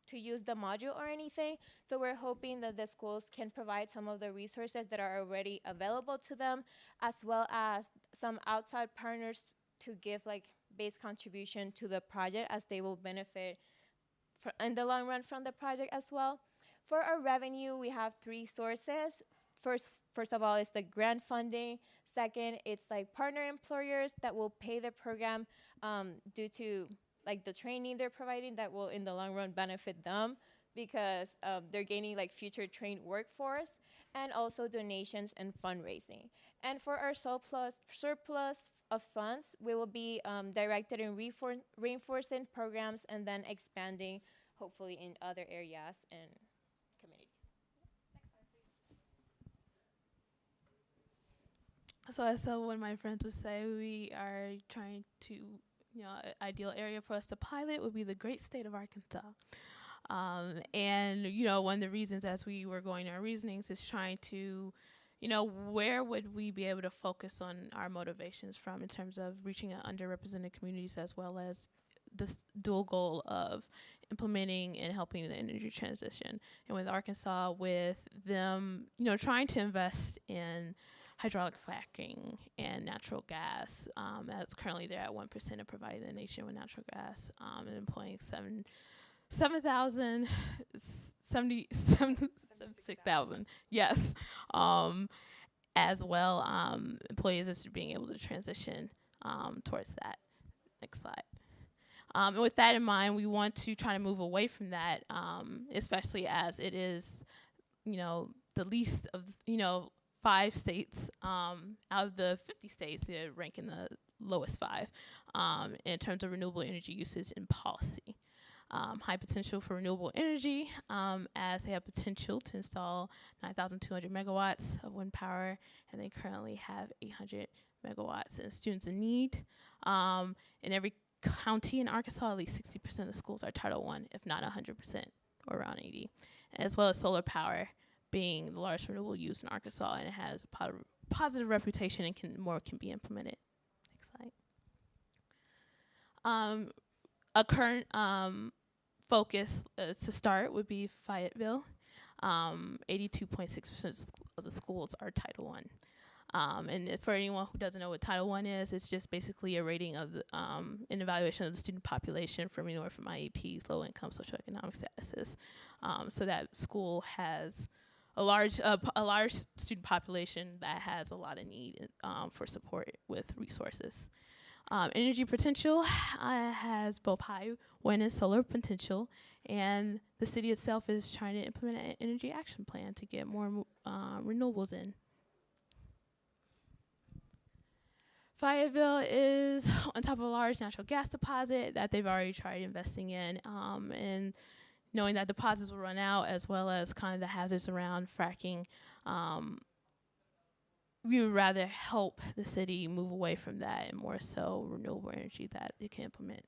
to use the module or anything. So we're hoping that the schools can provide some of the resources that are already available to them, as well as some outside partners to give like base contribution to the project, as they will benefit in the long run from the project as well. For our revenue, we have 3 sources. First of all, is the grant funding. Second, it's like partner employers that will pay the program due to like the training they're providing, that will in the long run benefit them, because they're gaining like future trained workforce, and also donations and fundraising. And for our surplus of funds, we will be directed in reinforcing programs and then expanding hopefully in other areas and communities. So as one of my friends would say, we are trying to, an ideal area for us to pilot would be the great state of Arkansas. And, one of the reasons as we were going our reasonings is trying to, where would we be able to focus on our motivations from in terms of reaching underrepresented communities, as well as this dual goal of implementing and helping the energy transition. And with Arkansas, with them, trying to invest in hydraulic fracking and natural gas, as currently they're at 1% of providing the nation with natural gas, and employing 76,000, yes, as well, employees is being able to transition towards that. Next slide. And with that in mind, we want to try to move away from that, especially as it is, the least of, 5 states out of the 50 states, they rank in the lowest 5 in terms of renewable energy usage and policy. High potential for renewable energy, as they have potential to install 9,200 megawatts of wind power, and they currently have 800 megawatts. And students in need, in every county in Arkansas, at least 60% of schools are Title I, if not 100%, or around 80, as well as solar power being the largest renewable use in Arkansas, and it has a positive reputation and can be implemented. Next slide. A current focus to start would be Fayetteville. 82.6% of the schools are Title I. And for anyone who doesn't know what Title I is, it's just basically a rating of the, an evaluation of the student population from anywhere from IEPs, low income, socioeconomic statuses. So that school has a large student population that has a lot of need for support with resources. Energy potential has both high wind and solar potential, and the city itself is trying to implement an energy action plan to get more renewables in. Fayetteville is on top of a large natural gas deposit that they've already tried investing in, and knowing that deposits will run out, as well as kind of the hazards around fracking, we would rather help the city move away from that and more so renewable energy that they can implement.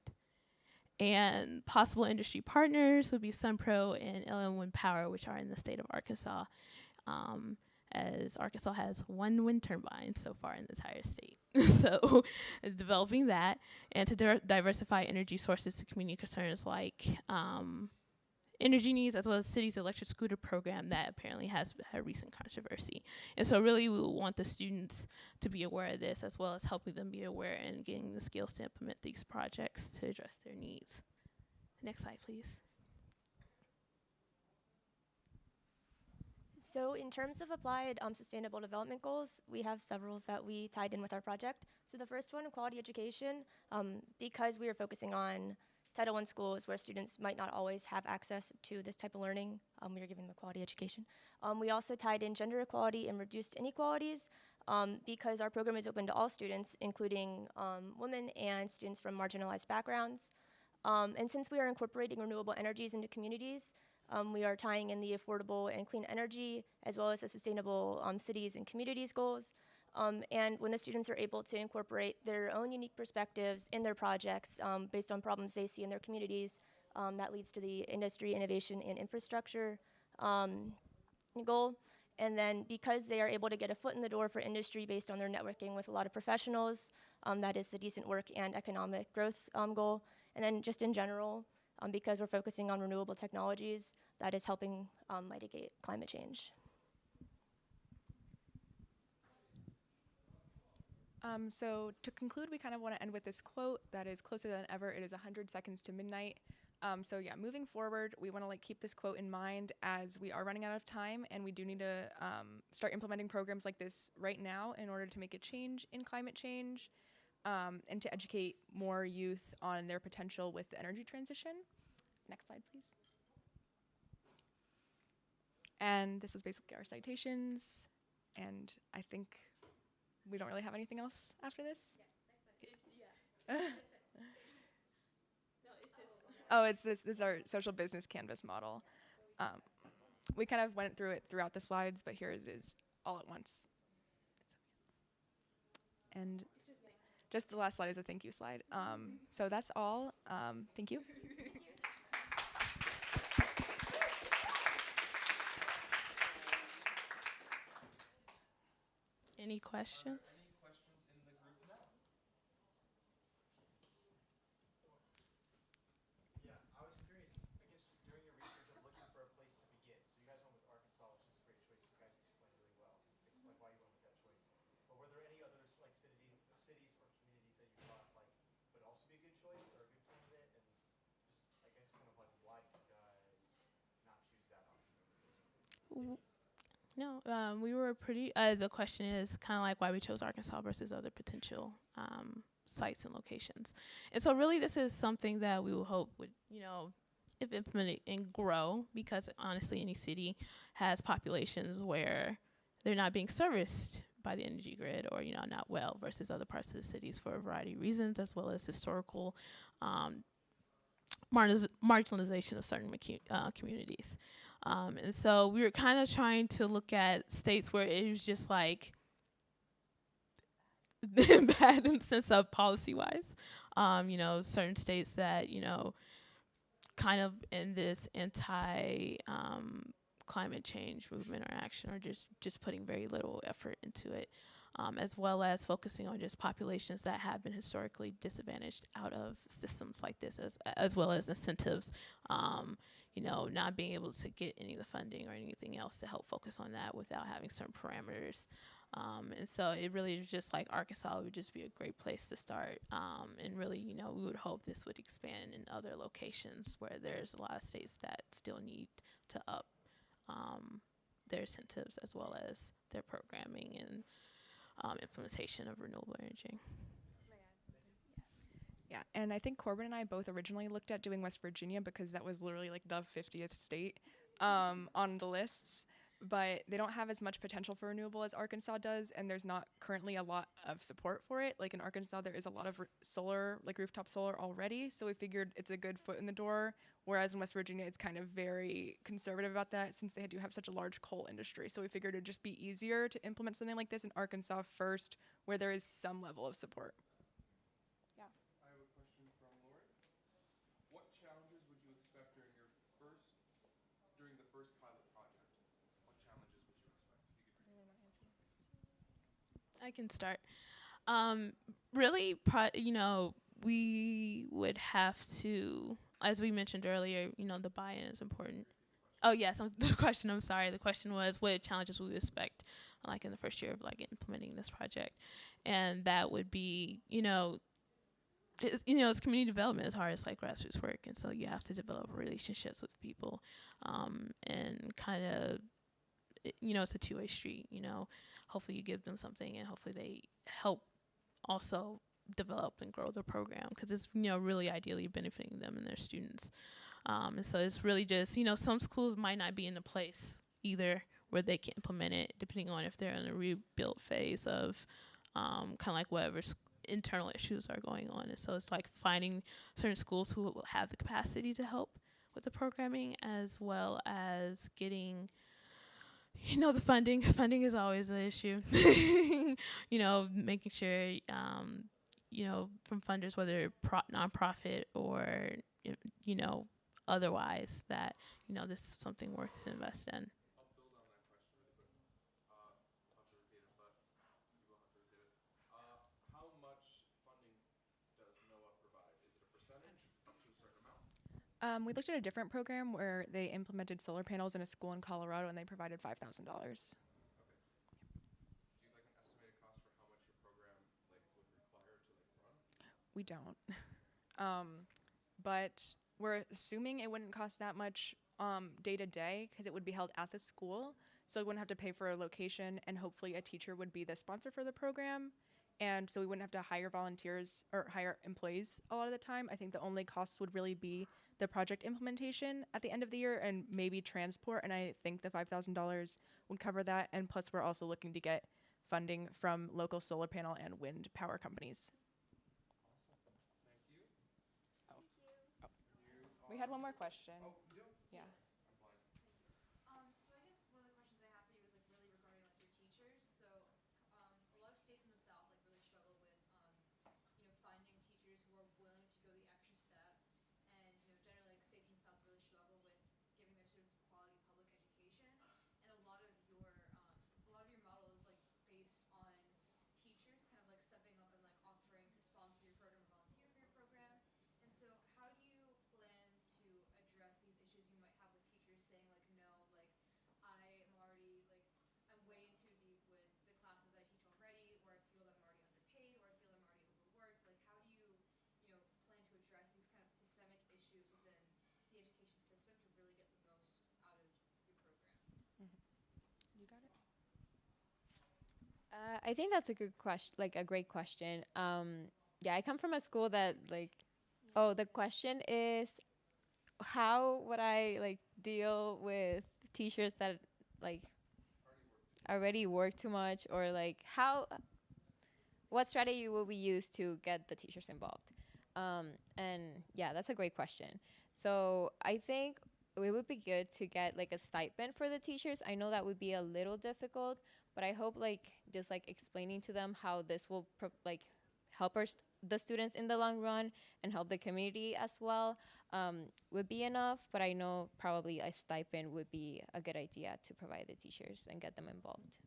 And possible industry partners would be SunPro and LM Wind Power, which are in the state of Arkansas, as Arkansas has 1 wind turbine so far in the entire state. So developing that, and to diversify energy sources to community concerns like energy needs, as well as city's electric scooter program that apparently has had recent controversy. And so really we want the students to be aware of this, as well as helping them be aware and getting the skills to implement these projects to address their needs. Next slide, please. So in terms of applied sustainable development goals, we have several that we tied in with our project. So the first one, quality education, because we are focusing on Title I schools where students might not always have access to this type of learning, we are giving them quality education. We also tied in gender equality and reduced inequalities, because our program is open to all students, including women and students from marginalized backgrounds. And since we are incorporating renewable energies into communities, we are tying in the affordable and clean energy, as well as the sustainable cities and communities goals. And when the students are able to incorporate their own unique perspectives in their projects based on problems they see in their communities, that leads to the industry, innovation, and infrastructure goal. And then because they are able to get a foot in the door for industry based on their networking with a lot of professionals, that is the decent work and economic growth goal. And then just in general, because we're focusing on renewable technologies, that is helping mitigate climate change. So to conclude, we kind of want to end with this quote that is closer than ever. It is 100 seconds to midnight. So yeah, moving forward, we want to keep this quote in mind as we are running out of time, and we do need to start implementing programs like this right now in order to make a change in climate change, and to educate more youth on their potential with the energy transition. Next slide, please. And this is basically our citations, and I think we don't really have anything else after this. Oh, it's this is our social business canvas model. We kind of went through it throughout the slides, but here is all at once. And just the last slide is a thank you slide. So that's all. Thank you. Any questions? No, we were pretty. The question is kind of like why we chose Arkansas versus other potential sites and locations. And so, really, this is something that we will hope would, if implemented and grow, because honestly, any city has populations where they're not being serviced by the energy grid, or not well, versus other parts of the cities for a variety of reasons, as well as historical marginalization of certain communities. And so we were kind of trying to look at states where it was just like bad in the sense of policy-wise. Certain states that, kind of in this anti-climate change movement or action are just putting very little effort into it, as well as focusing on just populations that have been historically disadvantaged out of systems like this, as well as incentives, not being able to get any of the funding or anything else to help focus on that without having certain parameters. And so it really is just like Arkansas would just be a great place to start. And really, we would hope this would expand in other locations where there's a lot of states that still need to up their incentives as well as their programming and implementation of renewable energy. Yeah, and I think Corbin and I both originally looked at doing West Virginia because that was literally like the 50th state on the lists, but they don't have as much potential for renewable as Arkansas does, and there's not currently a lot of support for it. Like in Arkansas, there is a lot of solar, like rooftop solar already, so we figured it's a good foot in the door, whereas in West Virginia, it's kind of very conservative about that since they do have such a large coal industry. So we figured it'd just be easier to implement something like this in Arkansas first, where there is some level of support. During the first pilot project, what challenges would you expect? I can start. Really, we would have to, as we mentioned earlier, the buy-in is important. Oh, yes, the question, I'm sorry. The question was what challenges we would expect, like in the first year of implementing this project. And that would be, it's community development as hard as grassroots work. And so you have to develop relationships with people, and kind of, it's a two-way street, hopefully you give them something and hopefully they help also develop and grow the program because it's, really ideally benefiting them and their students. And so it's really just, some schools might not be in a place either where they can implement it, depending on if they're in a rebuild phase of kind of like whatever internal issues are going on. And so it's like finding certain schools who will have the capacity to help with the programming, as well as getting, the funding. Funding is always an issue. Making sure, from funders, whether nonprofit or, otherwise, that, this is something worth to invest in. We looked at a different program where they implemented solar panels in a school in Colorado, and they provided $5,000. We don't. But we're assuming it wouldn't cost that much day to day because it would be held at the school. So we wouldn't have to pay for a location, and hopefully a teacher would be the sponsor for the program. And so we wouldn't have to hire volunteers or hire employees a lot of the time. I think the only cost would really be the project implementation at the end of the year and maybe transport. And I think the $5,000 would cover that. And plus, we're also looking to get funding from local solar panel and wind power companies. We had one more question. Oh, yeah. So I guess one of the questions I have for you is like really regarding like your teachers. So a lot of states in the South like really struggle with finding teachers who are willing to go the extra step, and generally like states in the South really struggle with giving their students quality public education. And a lot of your model is like based on teachers kind of like stepping up and like offering to sponsor your program or volunteer for your program. And so how do you plan to address these issues you might have with teachers saying like, no, like I'm already like I'm way in too deep with the classes I teach already, or I feel that I'm already underpaid, or I feel I'm already overworked. Like how do you plan to address these kind of systemic issues within the education system to really get the most out of your program? You got it. I think that's a good question, like a great question. Yeah, I come from a school that like, oh, the question is, how would I like deal with teachers that like already work too much, or like what strategy will we use to get the teachers involved? And yeah, that's a great question. So I think it would be good to get like a stipend for the teachers. I know that would be a little difficult, but I hope like just like explaining to them how this will help the students in the long run and help the community as well would be enough. But I know probably a stipend would be a good idea to provide the teachers and get them involved.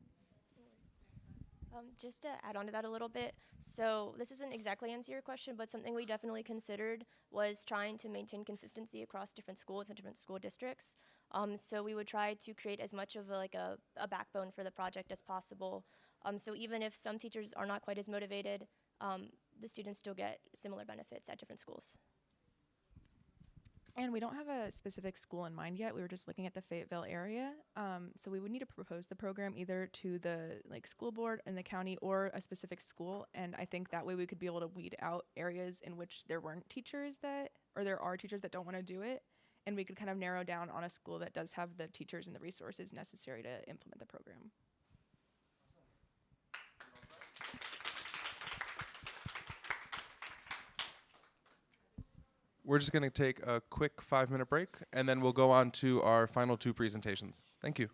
Just to add on to that a little bit, so this isn't exactly answer your question, but something we definitely considered was trying to maintain consistency across different schools and different school districts. So we would try to create as much of a backbone for the project as possible. So even if some teachers are not quite as motivated, the students still get similar benefits at different schools. And we don't have a specific school in mind yet. We were just looking at the Fayetteville area. So we would need to propose the program either to the school board in the county or a specific school. And I think that way we could be able to weed out areas in which there weren't teachers or there are teachers that don't want to do it. And we could kind of narrow down on a school that does have the teachers and the resources necessary to implement the program. We're just going to take a quick 5-minute break, and then we'll go on to our final 2 presentations. Thank you.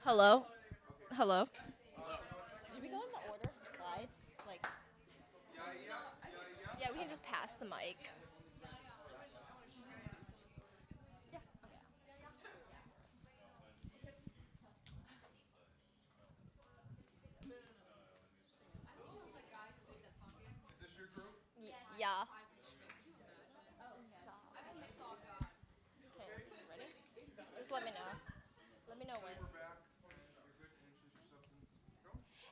Hello? Hello? Should we go in the order of slides? Like, yeah, we can just pass the mic. Yeah. Okay, ready? Just let me know. Let me know when.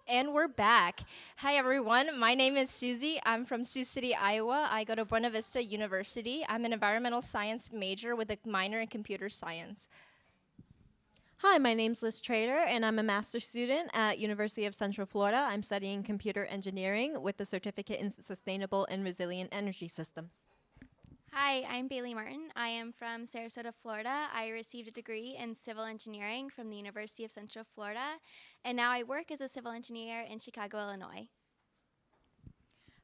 And we're back. Hi, everyone. My name is Susie. I'm from Sioux City, Iowa. I go to Buena Vista University. I'm an environmental science major with a minor in computer science. Hi, my name's Liz Trader, and I'm a master's student at University of Central Florida. I'm studying computer engineering with a certificate in sustainable and resilient energy systems. Hi, I'm Bailey Martin. I am from Sarasota, Florida. I received a degree in civil engineering from the University of Central Florida, and now I work as a civil engineer in Chicago, Illinois.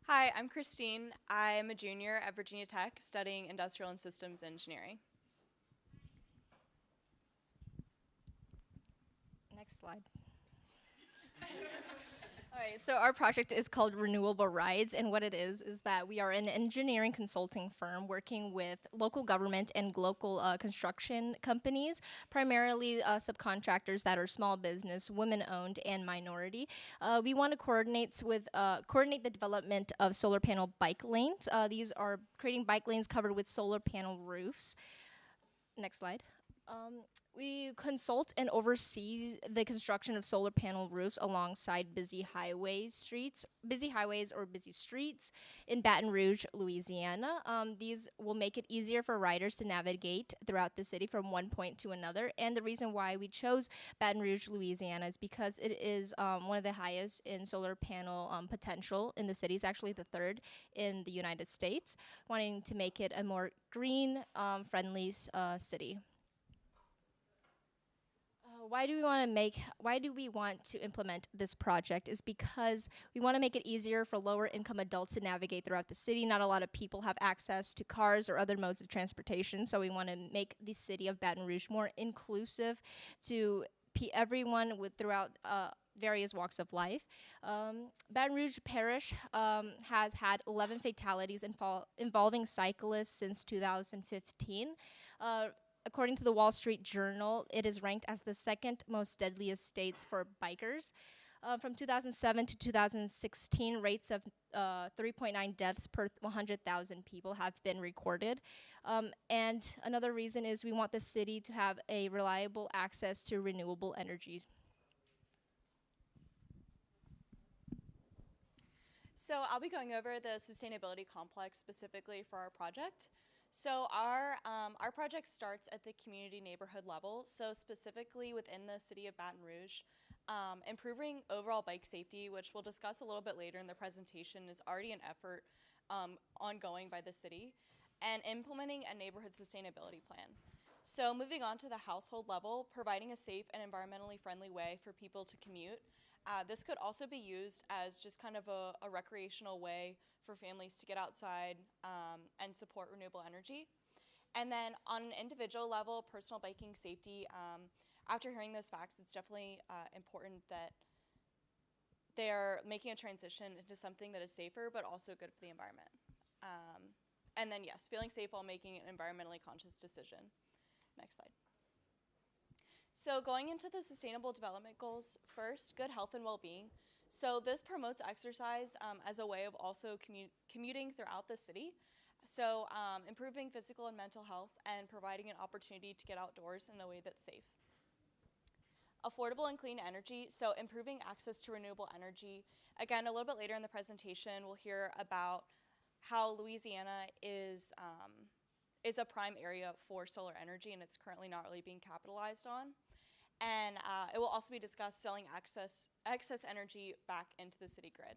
Hi, I'm Christine. I'm a junior at Virginia Tech studying industrial and systems engineering. Next slide. All right, so our project is called Renewable Rides, and what it is that we are an engineering consulting firm working with local government and local construction companies, primarily subcontractors that are small business, women-owned, and minority. We want to coordinate the development of solar panel bike lanes. These are creating bike lanes covered with solar panel roofs. Next slide. We consult and oversee the construction of solar panel roofs alongside busy highways or busy streets in Baton Rouge, Louisiana. These will make it easier for riders to navigate throughout the city from one point to another. And the reason why we chose Baton Rouge, Louisiana is because it is one of the highest in solar panel potential in the city. It's actually the third in the United States, wanting to make it a more green, friendly city. Why do we want to implement this project is because we want to make it easier for lower income adults to navigate throughout the city. Not a lot of people have access to cars or other modes of transportation, so we want to make the city of Baton Rouge more inclusive to everyone throughout various walks of life. Baton Rouge Parish has had 11 fatalities involving cyclists since 2015. According to the Wall Street Journal, it is ranked as the second most deadliest states for bikers. From 2007 to 2016, rates of 3.9 deaths per 100,000 people have been recorded. And another reason is we want the city to have a reliable access to renewable energies. So I'll be going over the sustainability complex specifically for our project. So our project starts at the community neighborhood level, so specifically within the city of Baton Rouge. Improving overall bike safety, which we'll discuss a little bit later in the presentation, is already an effort ongoing by the city, and implementing a neighborhood sustainability plan. So moving on to the household level, providing a safe and environmentally friendly way for people to commute. This could also be used as just kind of a recreational way for families to get outside and support renewable energy. And then on an individual level, personal biking safety, after hearing those facts, it's definitely important that they're making a transition into something that is safer but also good for the environment. And then yes, feeling safe while making an environmentally conscious decision. Next slide. So going into the Sustainable Development Goals, first, good health and well-being. So this promotes exercise as a way of also commuting throughout the city. So improving physical and mental health and providing an opportunity to get outdoors in a way that's safe. Affordable and clean energy, so improving access to renewable energy. Again, a little bit later in the presentation, we'll hear about how Louisiana is a prime area for solar energy, and it's currently not really being capitalized on. And it will also be discussed selling excess energy back into the city grid.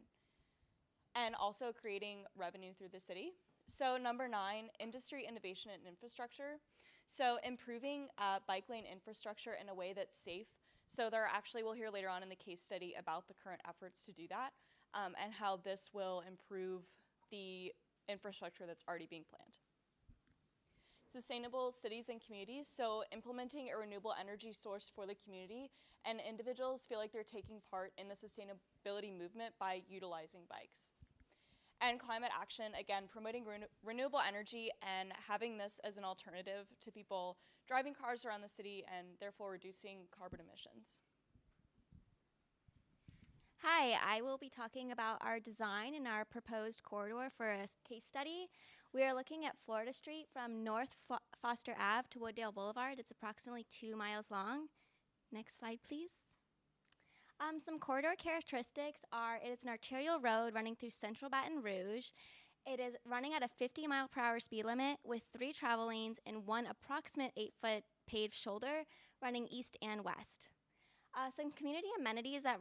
And also creating revenue through the city. So number 9, industry, innovation, and infrastructure. So improving bike lane infrastructure in a way that's safe. So we'll hear later on in the case study about the current efforts to do that and how this will improve the infrastructure that's already being planned. sustainable cities and communities, so implementing a renewable energy source for the community, and individuals feel like they're taking part in the sustainability movement by utilizing bikes. And climate action, again, promoting renewable energy and having this as an alternative to people driving cars around the city and therefore reducing carbon emissions. Hi, I will be talking about our design and our proposed corridor for a case study. We are looking at Florida Street from North Foster Ave to Wooddale Boulevard. It's approximately 2 miles long. Next slide, please. Some corridor characteristics are it is an arterial road running through central Baton Rouge. It is running at a 50-mile-per-hour speed limit with 3 travel lanes and 1 approximate 8-foot paved shoulder running east and west. Some community amenities that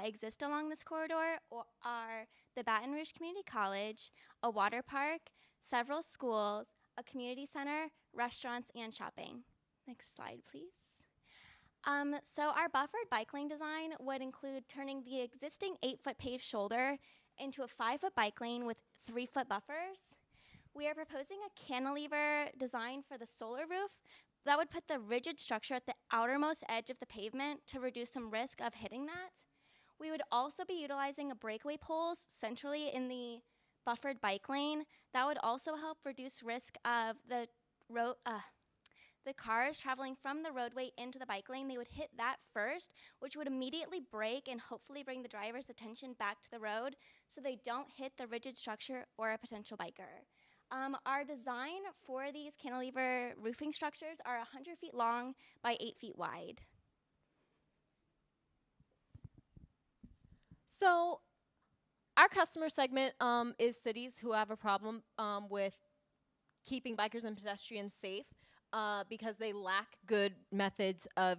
exist along this corridor are the Baton Rouge Community College, a water park, several schools, a community center, restaurants, and shopping. Next slide, please. So our buffered bike lane design would include turning the existing 8-foot paved shoulder into a 5-foot bike lane with 3-foot buffers. We are proposing a cantilever design for the solar roof that would put the rigid structure at the outermost edge of the pavement to reduce some risk of hitting that. We would also be utilizing a breakaway poles centrally in the buffered bike lane. That would also help reduce risk of the cars traveling from the roadway into the bike lane. They would hit that first, which would immediately brake and hopefully bring the driver's attention back to the road so they don't hit the rigid structure or a potential biker. Our design for these cantilever roofing structures are 100 feet long by 8 feet wide. So our customer segment is cities who have a problem with keeping bikers and pedestrians safe because they lack good methods of,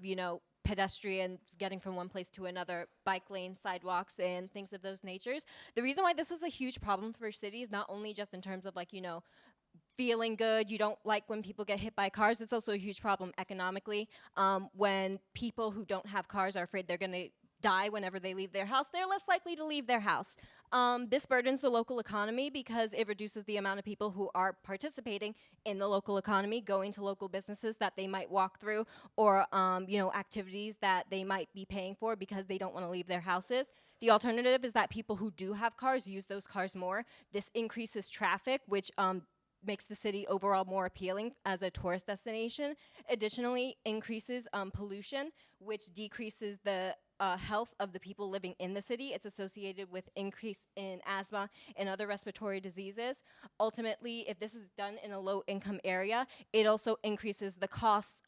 pedestrians getting from one place to another, bike lanes, sidewalks, and things of those natures. The reason why this is a huge problem for cities, not only just in terms of feeling good, you don't like when people get hit by cars, it's also a huge problem economically. When people who don't have cars are afraid they're gonna die whenever they leave their house, they're less likely to leave their house. This burdens the local economy because it reduces the amount of people who are participating in the local economy, going to local businesses that they might walk through, or activities that they might be paying for because they don't want to leave their houses. The alternative is that people who do have cars use those cars more. This increases traffic, which makes the city overall more appealing as a tourist destination. Additionally, increases pollution, which decreases the health of the people living in the city. It's associated with increase in asthma and other respiratory diseases. Ultimately, if this is done in a low-income area, it also increases the costs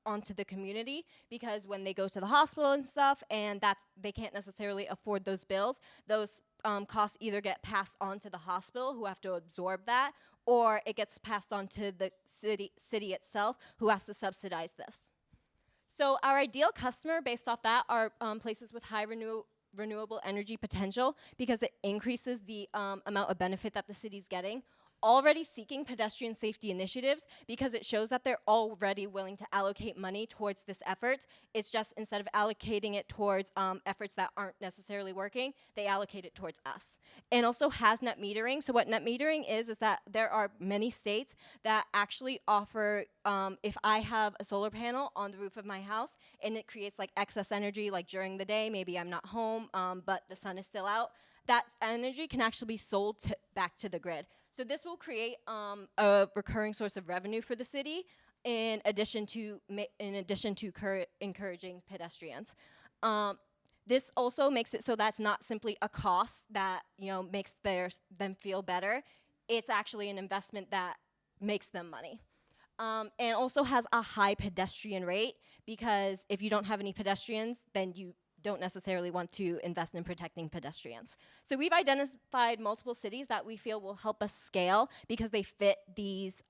onto the community, because when they go to the hospital and stuff, and they can't necessarily afford those bills, those costs either get passed on to the hospital, who have to absorb that, or it gets passed on to the city itself, who has to subsidize this. So our ideal customer, based off that, are places with high renewable energy potential, because it increases the amount of benefit that the city's getting. Already seeking pedestrian safety initiatives, because it shows that they're already willing to allocate money towards this effort. It's just instead of allocating it towards efforts that aren't necessarily working, they allocate it towards us. And also has net metering. So what net metering is that there are many states that actually offer, if I have a solar panel on the roof of my house and it creates excess energy, during the day, maybe I'm not home, but the sun is still out, that energy can actually be sold back to the grid. So this will create a recurring source of revenue for the city, in addition to encouraging pedestrians. This also makes it so that's not simply a cost that makes them feel better. It's actually an investment that makes them money. And also has a high pedestrian rate, because if you don't have any pedestrians, then you don't necessarily want to invest in protecting pedestrians. So we've identified multiple cities that we feel will help us scale because they fit these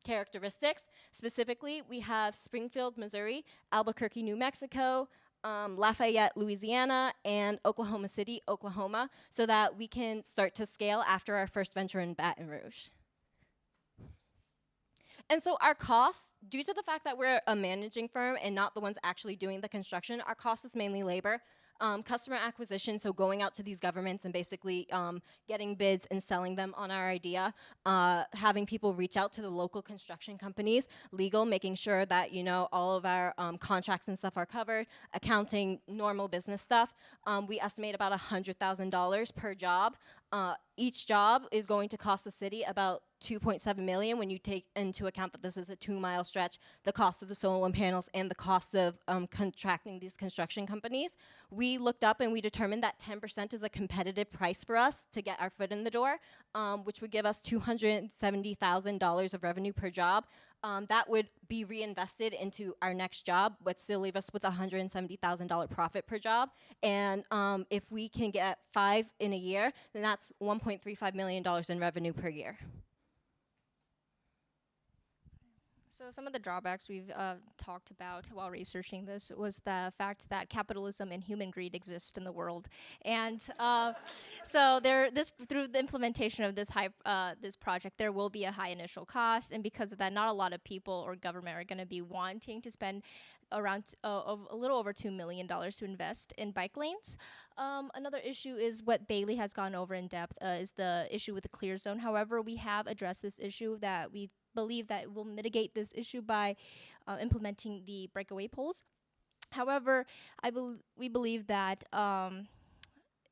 characteristics. Specifically, we have Springfield, Missouri, Albuquerque, New Mexico, Lafayette, Louisiana, and Oklahoma City, Oklahoma, so that we can start to scale after our first venture in Baton Rouge. And so our costs, due to the fact that we're a managing firm and not the ones actually doing the construction, our cost is mainly labor. Customer acquisition, so going out to these governments and basically getting bids and selling them on our idea. Having people reach out to the local construction companies. Legal, making sure that, you know, all of our contracts and stuff are covered. Accounting, normal business stuff. We estimate about $100,000 per job. Each job is going to cost the city about $2.7 million when you take into account that this is a 2-mile stretch, the cost of the solar panels, and the cost of contracting these construction companies. We looked up and we determined that 10% is a competitive price for us to get our foot in the door, which would give us $270,000 of revenue per job. That would be reinvested into our next job, but still leave us with $170,000 profit per job. And if we can get 5 in a year, then that's $1.35 million in revenue per year. So some of the drawbacks we've talked about while researching this was the fact that capitalism and human greed exist in the world, and so through the implementation of this project, there will be a high initial cost, and because of that, not a lot of people or government are going to be wanting to spend around a little over $2 million to invest in bike lanes. Another issue is what Bailey has gone over in depth is the issue with the clear zone. However, we have addressed this issue that we believe that we'll mitigate this issue by implementing the breakaway poles. However, we believe that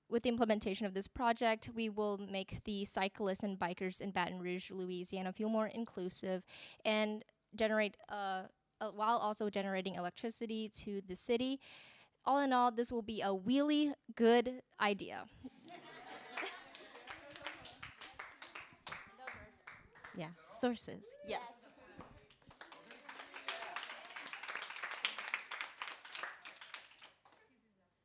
with the implementation of this project, we will make the cyclists and bikers in Baton Rouge, Louisiana feel more inclusive and generate while also generating electricity to the city. All in all, this will be a really good idea. Yeah, sources. Yes.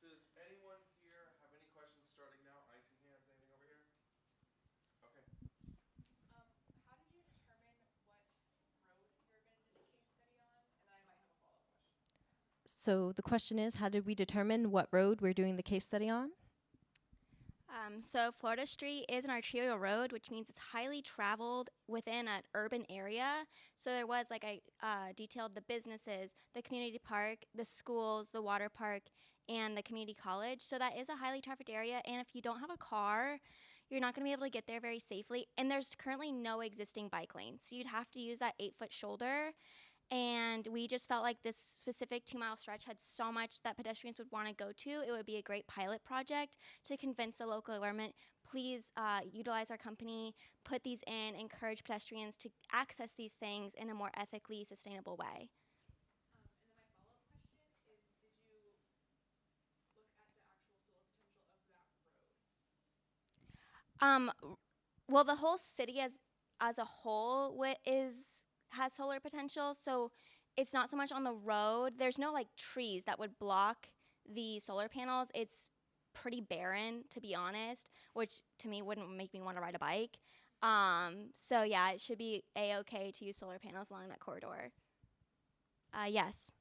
Does anyone here have any questions starting now? I see hands. Anything over here? Okay. How did you determine what road you're going to do the case study on? And then I might have a follow-up question. So the question is, how did we determine what road we're doing the case study on? So Florida Street is an arterial road, which means it's highly traveled within an urban area. So there was, like I detailed, the businesses, the community park, the schools, the water park, and the community college. So that is a highly trafficked area. And if you don't have a car, you're not going to be able to get there very safely. And there's currently no existing bike lane. So you'd have to use that 8-foot shoulder. And we just felt like this specific 2-mile stretch had so much that pedestrians would want to go to. It would be a great pilot project to convince the local government, please utilize our company, put these in, encourage pedestrians to access these things in a more ethically sustainable way. And then my follow-up question is, did you look at the actual solar potential of that road? Well, the whole city as a whole has solar potential, so it's not so much on the road. There's no like trees that would block the solar panels. It's pretty barren, to be honest, which to me wouldn't make me want to ride a bike. So yeah, it should be a-okay to use solar panels along that corridor. Yes.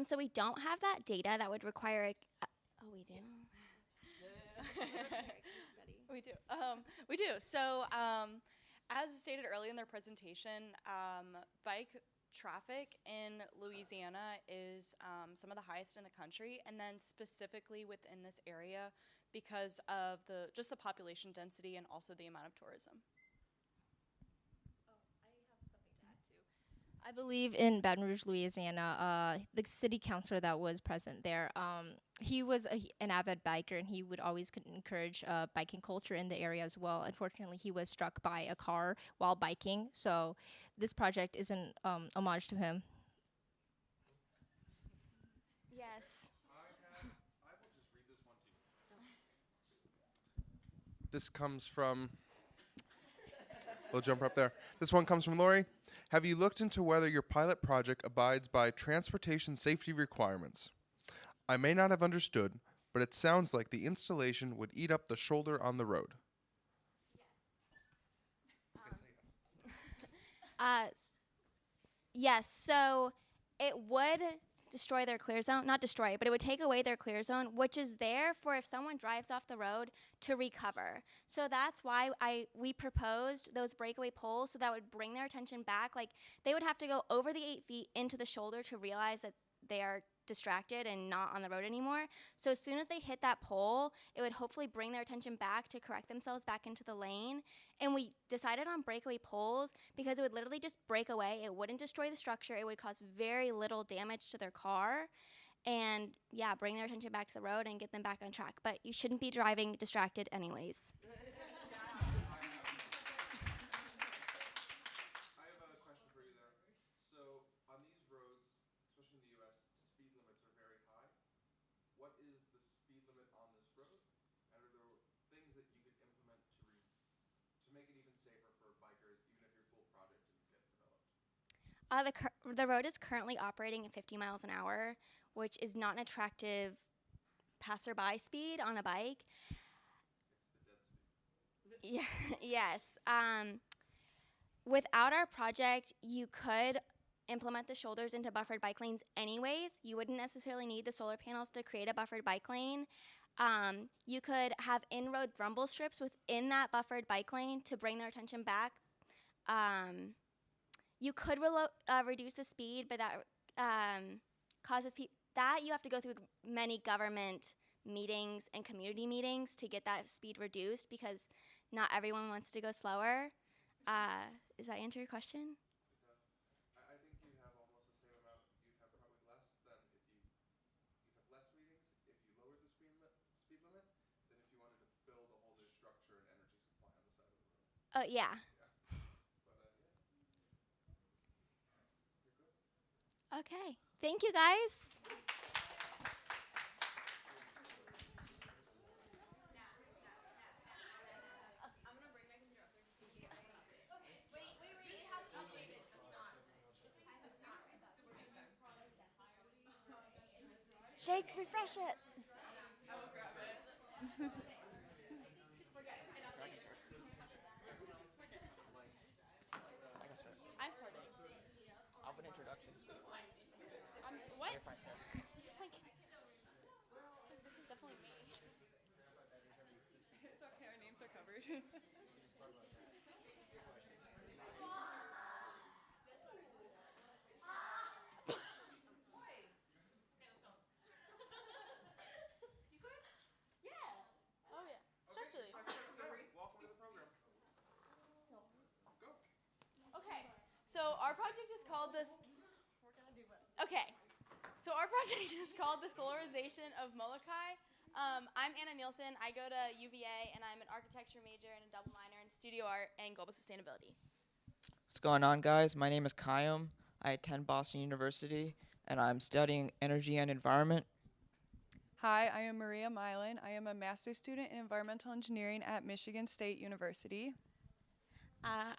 So we don't have that data that would require oh, we do. We do. We do. So, as stated earlier in their presentation, bike traffic in Louisiana is some of the highest in the country, and then specifically within this area because of just the population density and also the amount of tourism. I believe in Baton Rouge, Louisiana, the city councilor that was present there, he was an avid biker, and he would always encourage biking culture in the area as well. Unfortunately, he was struck by a car while biking, so this project is an homage to him. Yes. I will just read this one to you. This comes from, we'll jump up there. This one comes from Lori. Have you looked into whether your pilot project abides by transportation safety requirements? I may not have understood, but it sounds like the installation would eat up the shoulder on the road. Yes, so it would destroy their clear zone, not destroy it, but it would take away their clear zone, which is there for if someone drives off the road to recover. So that's why we proposed those breakaway poles, so that would bring their attention back. Like, they would have to go over the 8 feet into the shoulder to realize that they are distracted and not on the road anymore. So as soon as they hit that pole, it would hopefully bring their attention back to correct themselves back into the lane. And we decided on breakaway poles because it would literally just break away. It wouldn't destroy the structure. It would cause very little damage to their car. And yeah, bring their attention back to the road and get them back on track. But you shouldn't be driving distracted anyways. What is the speed limit on this road? And are there things that you could implement to make it even safer for bikers, even if your full project didn't get developed? The road is currently operating at 50 miles an hour, which is not an attractive passerby speed on a bike. It's the dead speed. Yeah, yes. Without our project, you could implement the shoulders into buffered bike lanes anyways. You wouldn't necessarily need the solar panels to create a buffered bike lane. You could have in-road rumble strips within that buffered bike lane to bring their attention back. You could reduce the speed, but that causes that you have to go through many government meetings and community meetings to get that speed reduced because not everyone wants to go slower. Does that answer your question? I think you'd have almost the same amount. You'd have probably less than if you'd have less meetings if you lowered the speed limit than if you wanted to build a whole new structure and energy supply on the side of the road. Yeah. Okay. Thank you, guys. Jake, refresh it. I will grab it. I'm sorry. I'll have an introduction. What? You're fine. Just like, this is definitely me. It's okay, our names are covered. So our project is called this. We're gonna do well. Okay. So our project is called the Solarization of Malachi. I'm Anna Nielsen. I go to UVA, and I'm an architecture major and a double minor in studio art and global sustainability. What's going on, guys? My name is Kayum. I attend Boston University, and I'm studying energy and environment. Hi, I am Maria Milan. I am a master's student in environmental engineering at Michigan State University.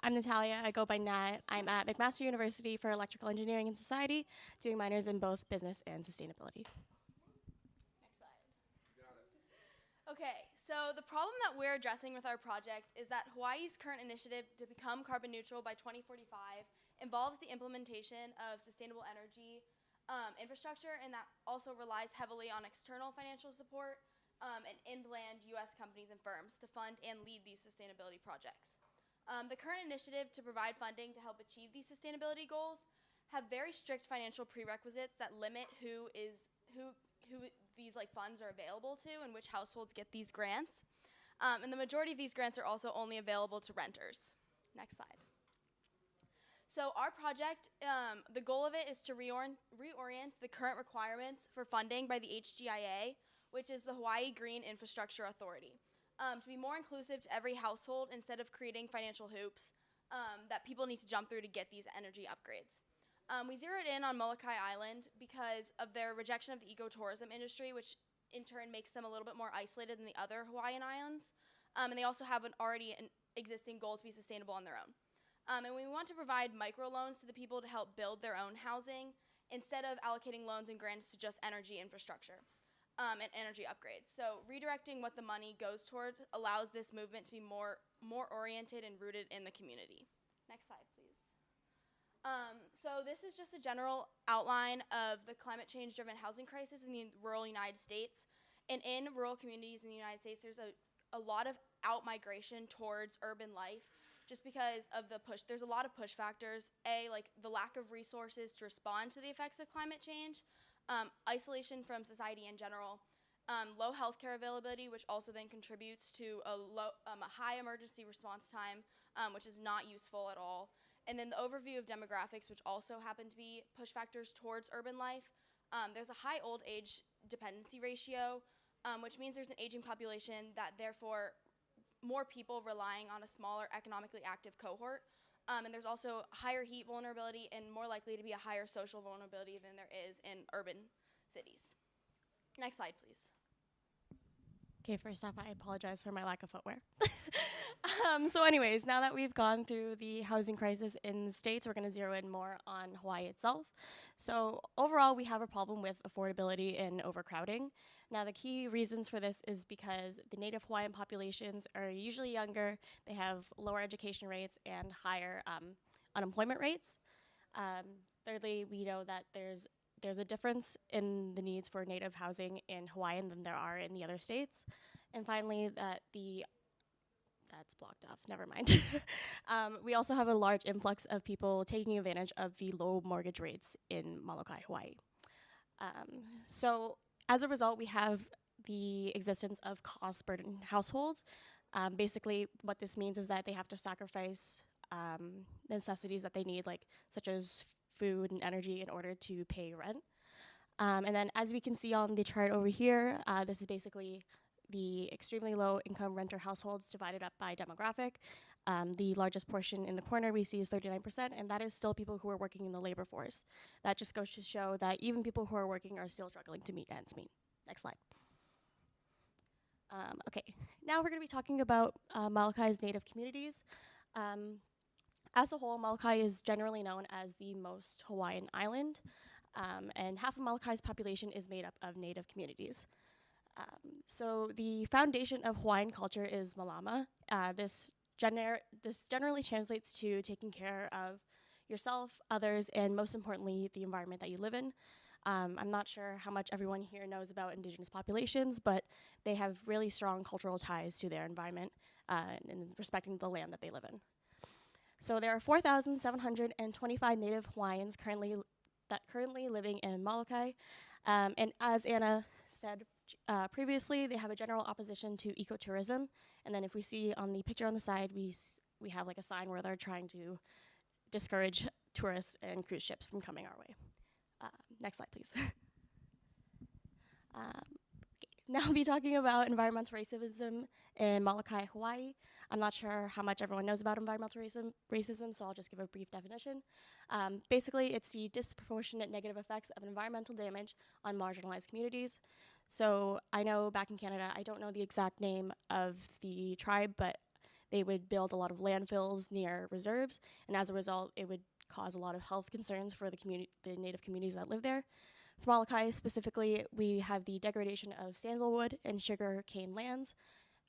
I'm Natalia. I go by Nat. I'm at McMaster University for Electrical Engineering and Society, doing minors in both business and sustainability. Next slide. Okay, so the problem that we're addressing with our project is that Hawaii's current initiative to become carbon neutral by 2045 involves the implementation of sustainable energy infrastructure, and that also relies heavily on external financial support and inland U.S. companies and firms to fund and lead these sustainability projects. The current initiative to provide funding to help achieve these sustainability goals have very strict financial prerequisites that limit who these funds are available to and which households get these grants. And the majority of these grants are also only available to renters. Next slide. So our project, the goal of it is to reorient the current requirements for funding by the HGIA, which is the Hawaii Green Infrastructure Authority. To be more inclusive to every household instead of creating financial hoops that people need to jump through to get these energy upgrades. We zeroed in on Molokai Island because of their rejection of the ecotourism industry, which in turn makes them a little bit more isolated than the other Hawaiian islands. And they also have an existing goal to be sustainable on their own. And we want to provide microloans to the people to help build their own housing instead of allocating loans and grants to just energy infrastructure. And energy upgrades. So redirecting what the money goes toward allows this movement to be more oriented and rooted in the community. Next slide, please. So this is just a general outline of the climate change-driven housing crisis in the rural United States. And in rural communities in the United States, there's a lot of out-migration towards urban life just because of the push. There's a lot of push factors. Like the lack of resources to respond to the effects of climate change, isolation from society in general, low healthcare availability, which also then contributes to a high emergency response time, which is not useful at all. And then the overview of demographics, which also happen to be push factors towards urban life. There's a high old age dependency ratio, which means there's an aging population that therefore more people relying on a smaller economically active cohort. And there's also higher heat vulnerability and more likely to be a higher social vulnerability than there is in urban cities. Next slide, please. Okay, first off, I apologize for my lack of footwear. So anyways, now that we've gone through the housing crisis in the States, we're going to zero in more on Hawaii itself. So overall, we have a problem with affordability and overcrowding. Now, the key reasons for this is because the Native Hawaiian populations are usually younger, they have lower education rates and higher unemployment rates. Thirdly, we know that there's a difference in the needs for Native housing in Hawaii than there are in the other states. And finally, that's blocked off, never mind. We also have a large influx of people taking advantage of the low mortgage rates in Malachi, Hawaii. So as a result, we have the existence of cost-burdened households. Basically, what this means is that they have to sacrifice necessities that they need, such as food and energy, in order to pay rent. And then as we can see on the chart over here, this is basically the extremely low income renter households divided up by demographic. The largest portion in the corner we see is 39%, and that is still people who are working in the labor force. That just goes to show that even people who are working are still struggling to meet ends meet. Next slide. Okay, now we're going to be talking about Malachi's Native communities. As a whole, Malachi is generally known as the most Hawaiian island, and half of Malachi's population is made up of Native communities. So the foundation of Hawaiian culture is malama. This generally translates to taking care of yourself, others, and most importantly, the environment that you live in. I'm not sure how much everyone here knows about indigenous populations, but they have really strong cultural ties to their environment and respecting the land that they live in. So there are 4,725 Native Hawaiians currently living in Malachi. And as Anna said previously, they have a general opposition to ecotourism. And then if we see on the picture on the side, we have a sign where they're trying to discourage tourists and cruise ships from coming our way. Next slide, please. Now I'll be talking about environmental racism in Malachi, Hawaii. I'm not sure how much everyone knows about environmental racism, so I'll just give a brief definition. Basically, it's the disproportionate negative effects of environmental damage on marginalized communities. So I know back in Canada, I don't know the exact name of the tribe, but they would build a lot of landfills near reserves, and as a result, it would cause a lot of health concerns for the Native communities that live there. For Malachi specifically, we have the degradation of sandalwood and sugar cane lands.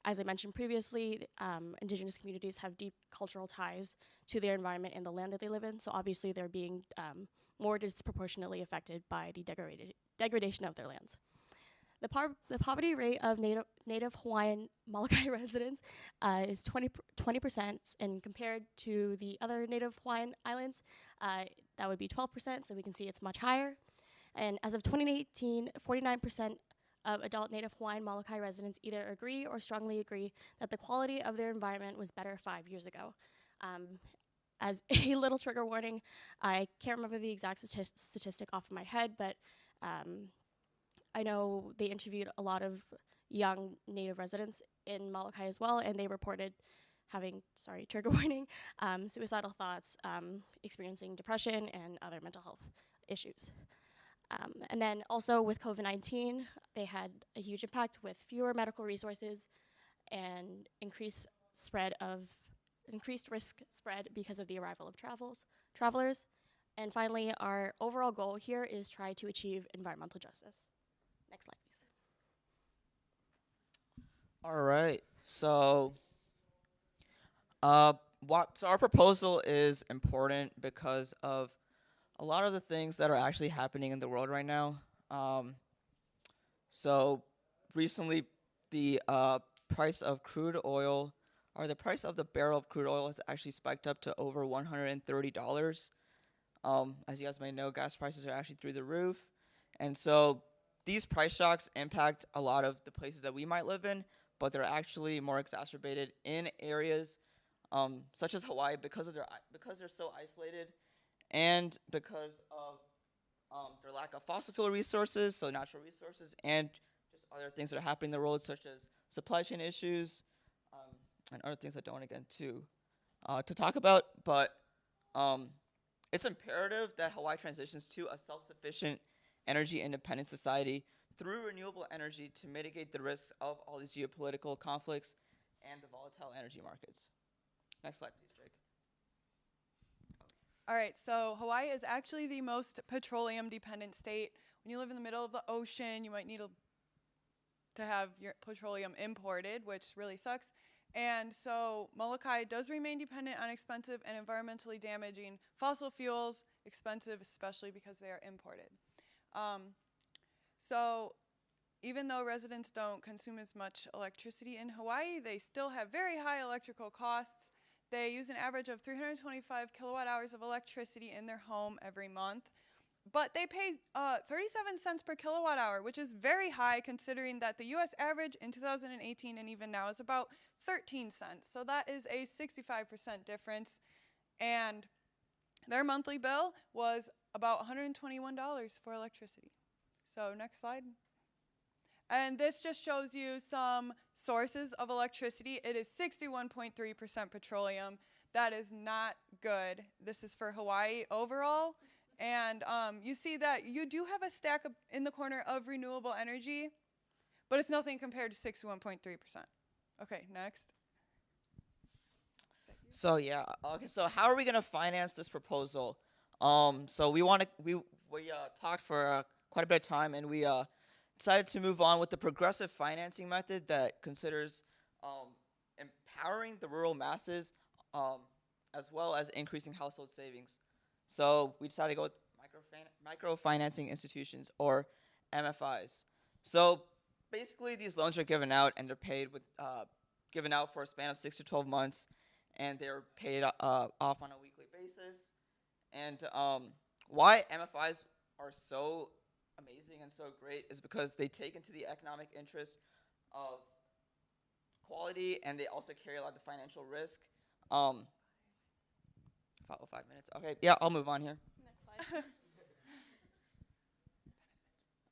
As I mentioned previously, indigenous communities have deep cultural ties to their environment and the land that they live in, so obviously they're being more disproportionately affected by the degradation of their lands. The poverty rate of Native Hawaiian Malachi residents is 20%, and compared to the other Native Hawaiian islands, that would be 12%, so we can see it's much higher. And as of 2018, 49% of adult Native Hawaiian Malachi residents either agree or strongly agree that the quality of their environment was better 5 years ago. As a little trigger warning, I can't remember the exact statistic off of my head, but I know they interviewed a lot of young Native residents in Malachi as well, and they reported having, trigger warning, suicidal thoughts, experiencing depression, and other mental health issues. And then also with COVID-19, they had a huge impact with fewer medical resources and increased risk spread because of the arrival of travelers. And finally, our overall goal here is try to achieve environmental justice. Next slide, please. All right, so So our proposal is important because of a lot of the things that are actually happening in the world right now. So recently, the price of crude oil, or the price of the barrel of crude oil, has actually spiked up to over $130. As you guys may know, gas prices are actually through the roof. And so these price shocks impact a lot of the places that we might live in, but they're actually more exacerbated in areas such as Hawaii because they're so isolated, and because of their lack of fossil fuel resources, so natural resources, and just other things that are happening in the world, such as supply chain issues, and other things I don't want to get into to talk about. But it's imperative that Hawaii transitions to a self-sufficient, energy-independent society through renewable energy to mitigate the risks of all these geopolitical conflicts and the volatile energy markets. Next slide, please, Jake. All right, so Hawaii is actually the most petroleum-dependent state. When you live in the middle of the ocean, you might need to have your petroleum imported, which really sucks. And so Malachi does remain dependent on expensive and environmentally damaging fossil fuels, expensive especially because they are imported. So even though residents don't consume as much electricity in Hawaii, they still have very high electrical costs. They use an average of 325 kilowatt hours of electricity in their home every month. But they pay 37 cents per kilowatt hour, which is very high considering that the US average in 2018 and even now is about 13 cents. So that is a 65% difference. And their monthly bill was about $121 for electricity. So next slide. And this just shows you some sources of electricity. It is 61.3% petroleum. That is not good. This is for Hawaii overall. And you see that you do have a stack in the corner of renewable energy, but it's nothing compared to 61.3%. Okay, next. So yeah, okay. So how are we gonna finance this proposal? So we talked for quite a bit of time, and we decided to move on with the progressive financing method that considers empowering the rural masses as well as increasing household savings. So we decided to go with microfinancing institutions, or MFIs. So basically, these loans are given out, and they're paid with given out for a span of 6 to 12 months, and they're paid off on a weekly basis. And why MFIs are so amazing and so great is because they take into the economic interest of quality, and they also carry a lot of the financial risk. 5 minutes. Okay, yeah, I'll move on here. Next slide.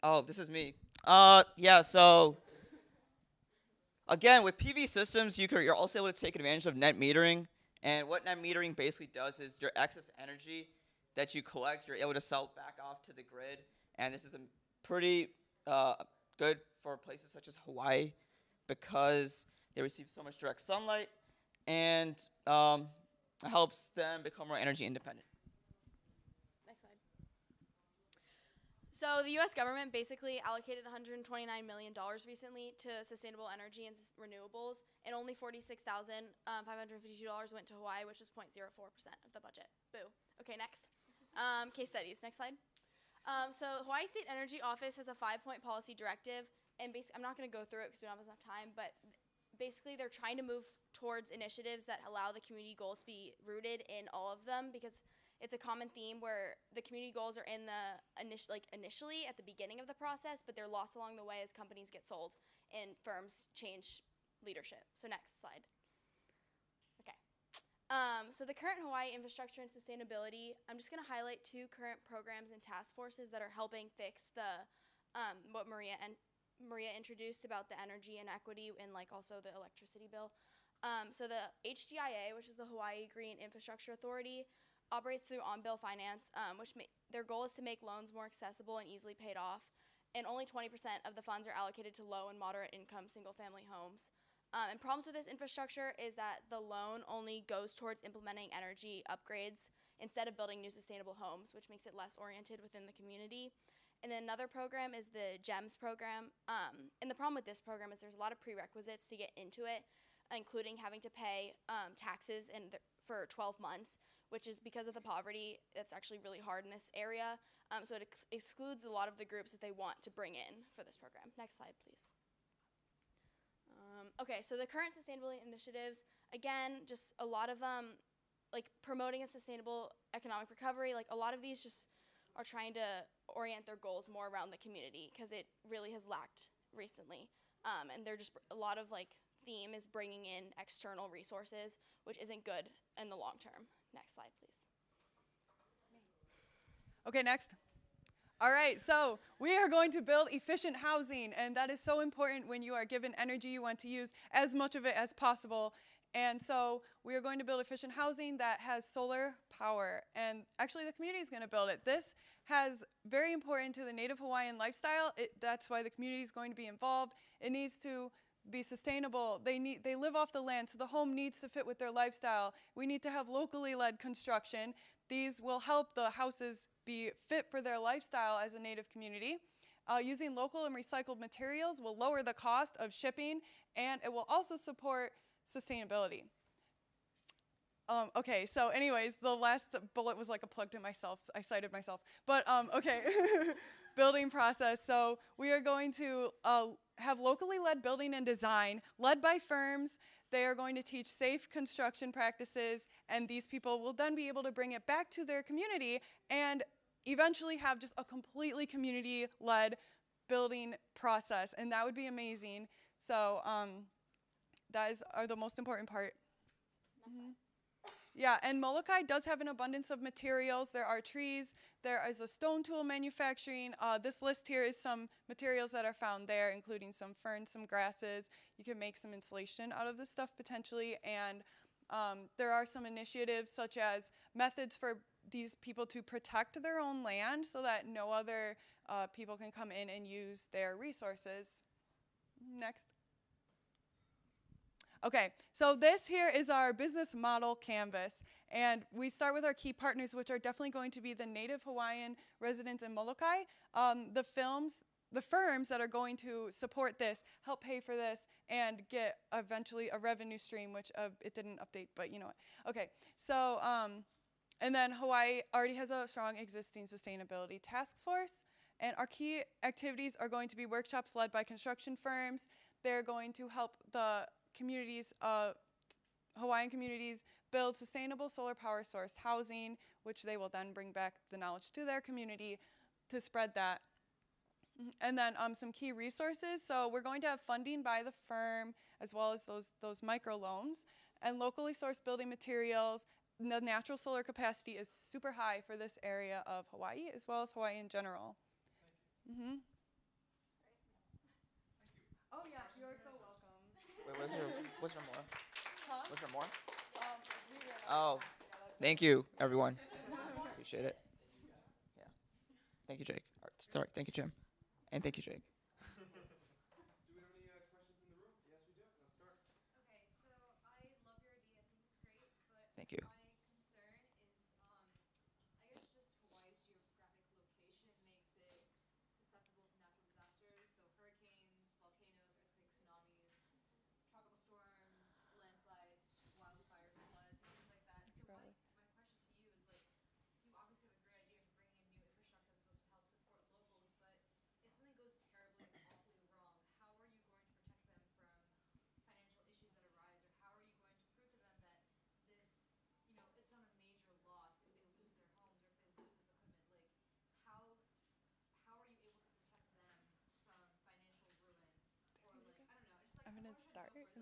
Oh, this is me. Yeah, so again, with PV systems, you're also able to take advantage of net metering. And what net metering basically does is your excess energy that you collect, you're able to sell back off to the grid. And this is a pretty good for places such as Hawaii because they receive so much direct sunlight, and it helps them become more energy independent. Next slide. So the U.S. government basically allocated $129 million recently to sustainable energy and renewables, and only $46,552 went to Hawaii, which is 0.04% of the budget. Boo. Okay, next. Case studies. Next slide. So Hawaii State Energy Office has a 5-point policy directive, and I'm not going to go through it because we don't have enough time, but basically they're trying to move towards initiatives that allow the community goals to be rooted in all of them, because it's a common theme where the community goals are in the initially at the beginning of the process, but they're lost along the way as companies get sold and firms change leadership. So next slide. Okay. So the current Hawaii infrastructure and sustainability, I'm just going to highlight 2 current programs and task forces that are helping fix the what Maria introduced about the energy inequity and also the electricity bill. So the HGIA, which is the Hawaii Green Infrastructure Authority, operates through on-bill finance, which their goal is to make loans more accessible and easily paid off, and only 20% of the funds are allocated to low and moderate income single-family homes. And problems with this infrastructure is that the loan only goes towards implementing energy upgrades instead of building new sustainable homes, which makes it less oriented within the community. And then another program is the GEMS program. And the problem with this program is there's a lot of prerequisites to get into it. including having to pay taxes for 12 months, which is because of the poverty. It's actually really hard in this area. So it excludes a lot of the groups that they want to bring in for this program. Next slide, please. Okay, so the current sustainability initiatives, again, just a lot of like promoting a sustainable economic recovery. Like a lot of these just are trying to orient their goals more around the community because it really has lacked recently. And they're just a lot of like theme is bringing in external resources, which isn't good in the long term. Next slide, please. Okay, next. All right, so we are going to build efficient housing, and that is so important when you are given energy. You want to use as much of it as possible. And so we are going to build efficient housing that has solar power, and actually the community is going to build it. This has very important to the Native Hawaiian lifestyle. That's why the community is going to be involved. It needs to be sustainable. They live off the land, so the home needs to fit with their lifestyle. We need to have locally led construction. These will help the houses be fit for their lifestyle as a Native community. Using local and recycled materials will lower the cost of shipping, and it will also support sustainability. Okay, so anyways, the last bullet was like a plug to myself. So I cited myself. But okay, building process. So we are going to have locally led building and design led by firms. They are going to teach safe construction practices, and these people will then be able to bring it back to their community and eventually have just a completely community-led building process, and that would be amazing. So that are the most important part. Yeah, and Molokai does have an abundance of materials. There are trees. There is a stone tool manufacturing. This list here is some materials that are found there, including some ferns, some grasses. You can make some insulation out of this stuff potentially. And there are some initiatives such as methods for these people to protect their own land so that no other people can come in and use their resources. Next. Okay, so this here is our business model canvas, and we start with our key partners, which are definitely going to be the Native Hawaiian residents in Molokai. The firms that are going to support this, help pay for this, and get eventually a revenue stream, which it didn't update, but you know what. Okay, so, and then Hawaii already has a strong existing sustainability task force, and our key activities are going to be workshops led by construction firms. They're going to help the communities, Hawaiian communities, build sustainable solar power sourced housing, which they will then bring back the knowledge to their community to spread that. And then some key resources. So we're going to have funding by the firm, as well as those microloans, and locally sourced building materials. The natural solar capacity is super high for this area of Hawaii, as well as Hawaii in general. Oh yes, you're so welcome. Wait, was there more? Huh? Was there more? Oh, thank you, everyone. Appreciate it. Yeah. Thank you, Jake. Sorry, thank you, Jim. And thank you, Jake. Do we have any questions in the room? Yes, we do. Let's start. Okay, so I love your idea. I think it's great, but Thank you. my concern is, I guess just Hawaii's geographic location makes it susceptible to natural disasters, so hurricanes, volcanoes, earthquakes, tsunamis, tropical storms, landslides, wildfires, floods, things like that. So my question to you is, like, you obviously have a great idea for bringing in new infrastructure that's supposed to help support locals, but if something goes terribly and awfully wrong, how are you going to protect them from financial issues that arise, or how are you going to prove to them that this, you know, it's not a major loss if they lose their homes or if they lose this equipment? Like, how are you able to protect them from financial ruin, or like, I don't know, just like I'm gonna start. it's a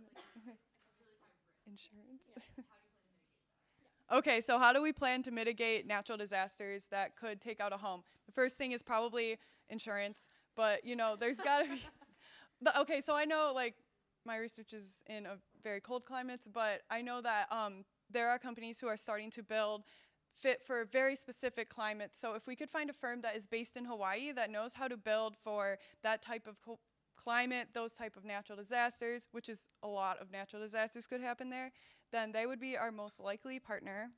really high risk. Insurance. How do you plan to mitigate that? Okay, so how do we plan to mitigate natural disasters that could take out a home? The first thing is probably insurance, but you know, there's gotta be. Okay, so I know like my research is in a very cold climates, but I know that there are companies who are starting to build fit for very specific climates. So if we could find a firm that is based in Hawaii that knows how to build for that type of climate, those type of natural disasters, which is a lot of natural disasters could happen there, then they would be our most likely partner.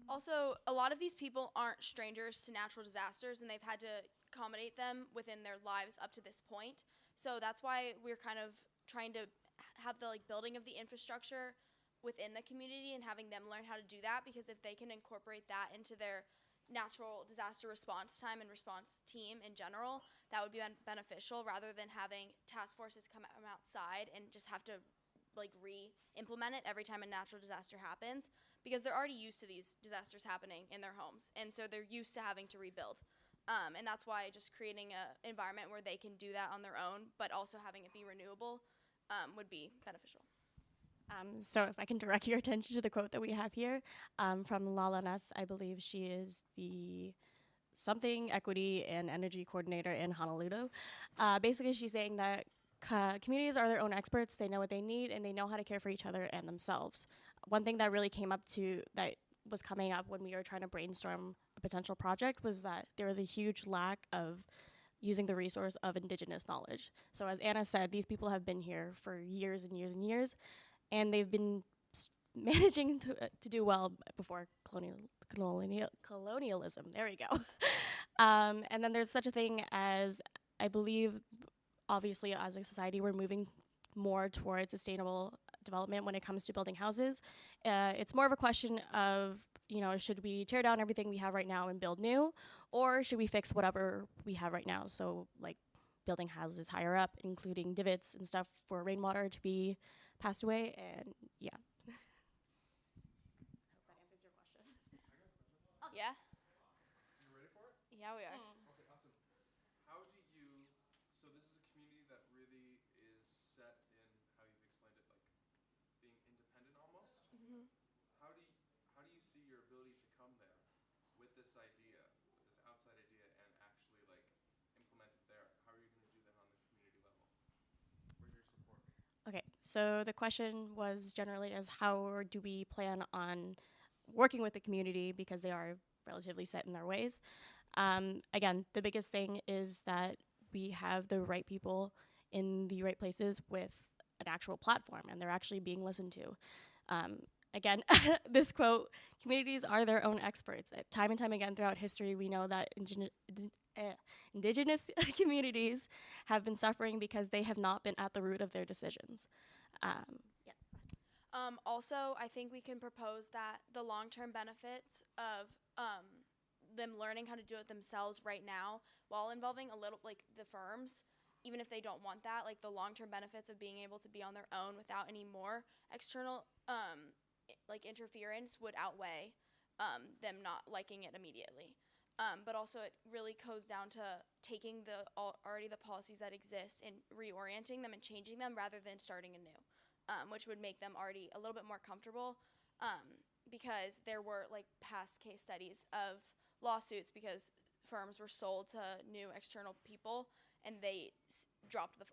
Also, a lot of these people aren't strangers to natural disasters, and they've had to accommodate them within their lives up to this point. So that's why we're kind of trying to have the like building of the infrastructure within the community and having them learn how to do that, because if they can incorporate that into their natural disaster response time and response team in general, that would be beneficial, rather than having task forces come outside and just have to like re-implement it every time a natural disaster happens, because they're already used to these disasters happening in their homes, and so they're used to having to rebuild. And that's why just creating an environment where they can do that on their own, but also having it be renewable, would be beneficial. So if I can direct your attention to the quote that we have here, from Lala Ness, I believe she is the something equity and energy coordinator in Honolulu. Basically, she's saying that communities are their own experts. They know what they need, and they know how to care for each other and themselves. One thing that really came up that was coming up when we were trying to brainstorm a potential project was that there was a huge lack of using the resource of indigenous knowledge. So as Anna said, these people have been here for years and years and years, and they've been managing to do well before colonialism. There we go. And then there's such a thing as, I believe, obviously as a society, we're moving more towards sustainable development when it comes to building houses. It's more of a question of, should we tear down everything we have right now and build new, or should we fix whatever we have right now? So like building houses higher up, including divots and stuff for rainwater to be passed away, and yeah. Hope that answers your question. Oh, yeah. You ready for it? Yeah, we are. Okay, awesome. How do you, so this is a community that really is set in, how you've explained it, like being independent almost. Mm-hmm. How do you see your ability to come there with this idea, with this outside idea, and actually like implement it there? How are you going to do that on the community level? Where's your support? Okay, so the question was generally as how do we plan on working with the community, because they are relatively set in their ways. Again, the biggest thing is that we have the right people in the right places with an actual platform, and they're actually being listened to. Again, this quote, communities are their own experts. Time and time again throughout history, we know that indigenous communities have been suffering because they have not been at the root of their decisions. Also, I think we can propose that the long-term benefits of them learning how to do it themselves right now, while involving a little, like the firms, even if they don't want that, like the long-term benefits of being able to be on their own without any more external like interference would outweigh them not liking it immediately. But also it really goes down to taking already the policies that exist and reorienting them and changing them rather than starting anew, which would make them already a little bit more comfortable, because there were like past case studies of lawsuits because firms were sold to new external people and they dropped the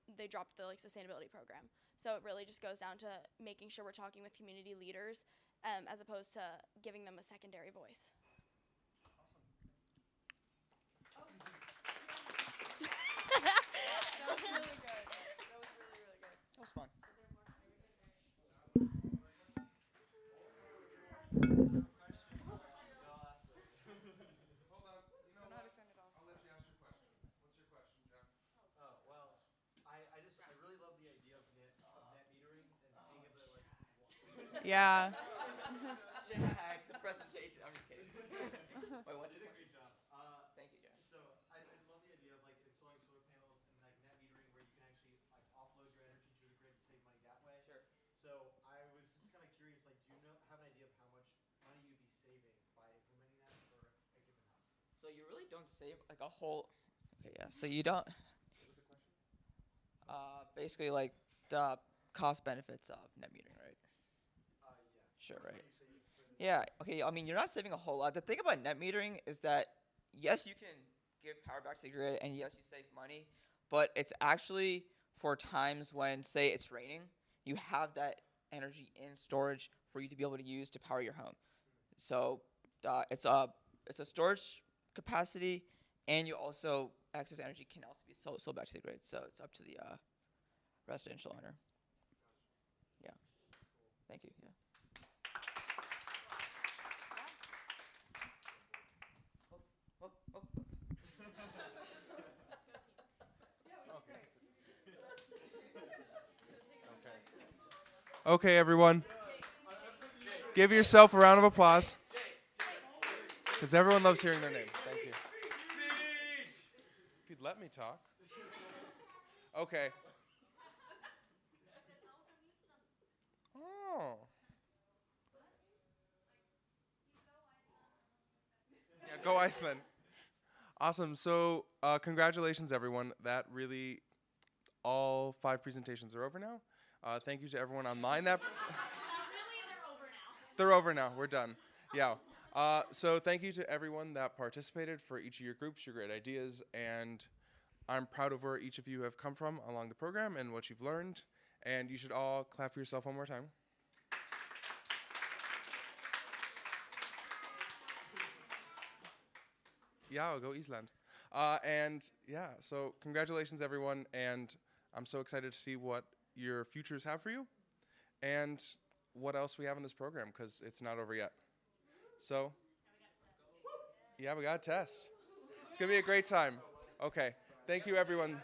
like sustainability program. So it really just goes down to making sure we're talking with community leaders, as opposed to giving them a secondary voice. That was really good. That was really, really good. That was fun. Hold on. You know what? I'll let you ask your question. What's your question, Jeff? Well, I really love the idea of net metering and being able to like. Yeah. Jack, the presentation. I'm just kidding. Wait, what's your Great job. Thank you, Jack. So I love the idea of like installing solar panels and like net metering where you can actually like offload your energy to the grid and save money that way. Sure. So I was just kind of curious, like, do you have an idea of how much money you'd be saving by implementing that for a given house? So you really don't save like a whole. Okay, yeah. So you don't. What was the question? Basically, like the cost benefits of net metering, right? Yeah. Sure, right. Yeah. Okay. I mean, you're not saving a whole lot. The thing about net metering is that yes, you can give power back to the grid, and yes, you save money, but it's actually for times when, say, it's raining, you have that energy in storage for you to be able to use to power your home. So it's a storage capacity, and you also excess energy can also be sold back to the grid. So it's up to the residential owner. Yeah. Thank you. Yeah. Okay. Okay, everyone. Give yourself a round of applause. Because everyone loves hearing their names. Thank you. If you'd let me talk. Okay. Oh. Yeah, go Iceland. Awesome. So congratulations, everyone. That really, all 5 presentations are over now. Thank you to everyone online. They're over now. We're done. Yeah. So thank you to everyone that participated for each of your groups, your great ideas, and I'm proud of where each of you have come from along the program and what you've learned. And you should all clap for yourself one more time. Yeah, I'll go Iceland. And yeah, so congratulations, everyone. And I'm so excited to see what your futures have for you and what else we have in this program, because it's not over yet. So, yeah, we got a test. It's going to be a great time. Okay. Thank you, everyone.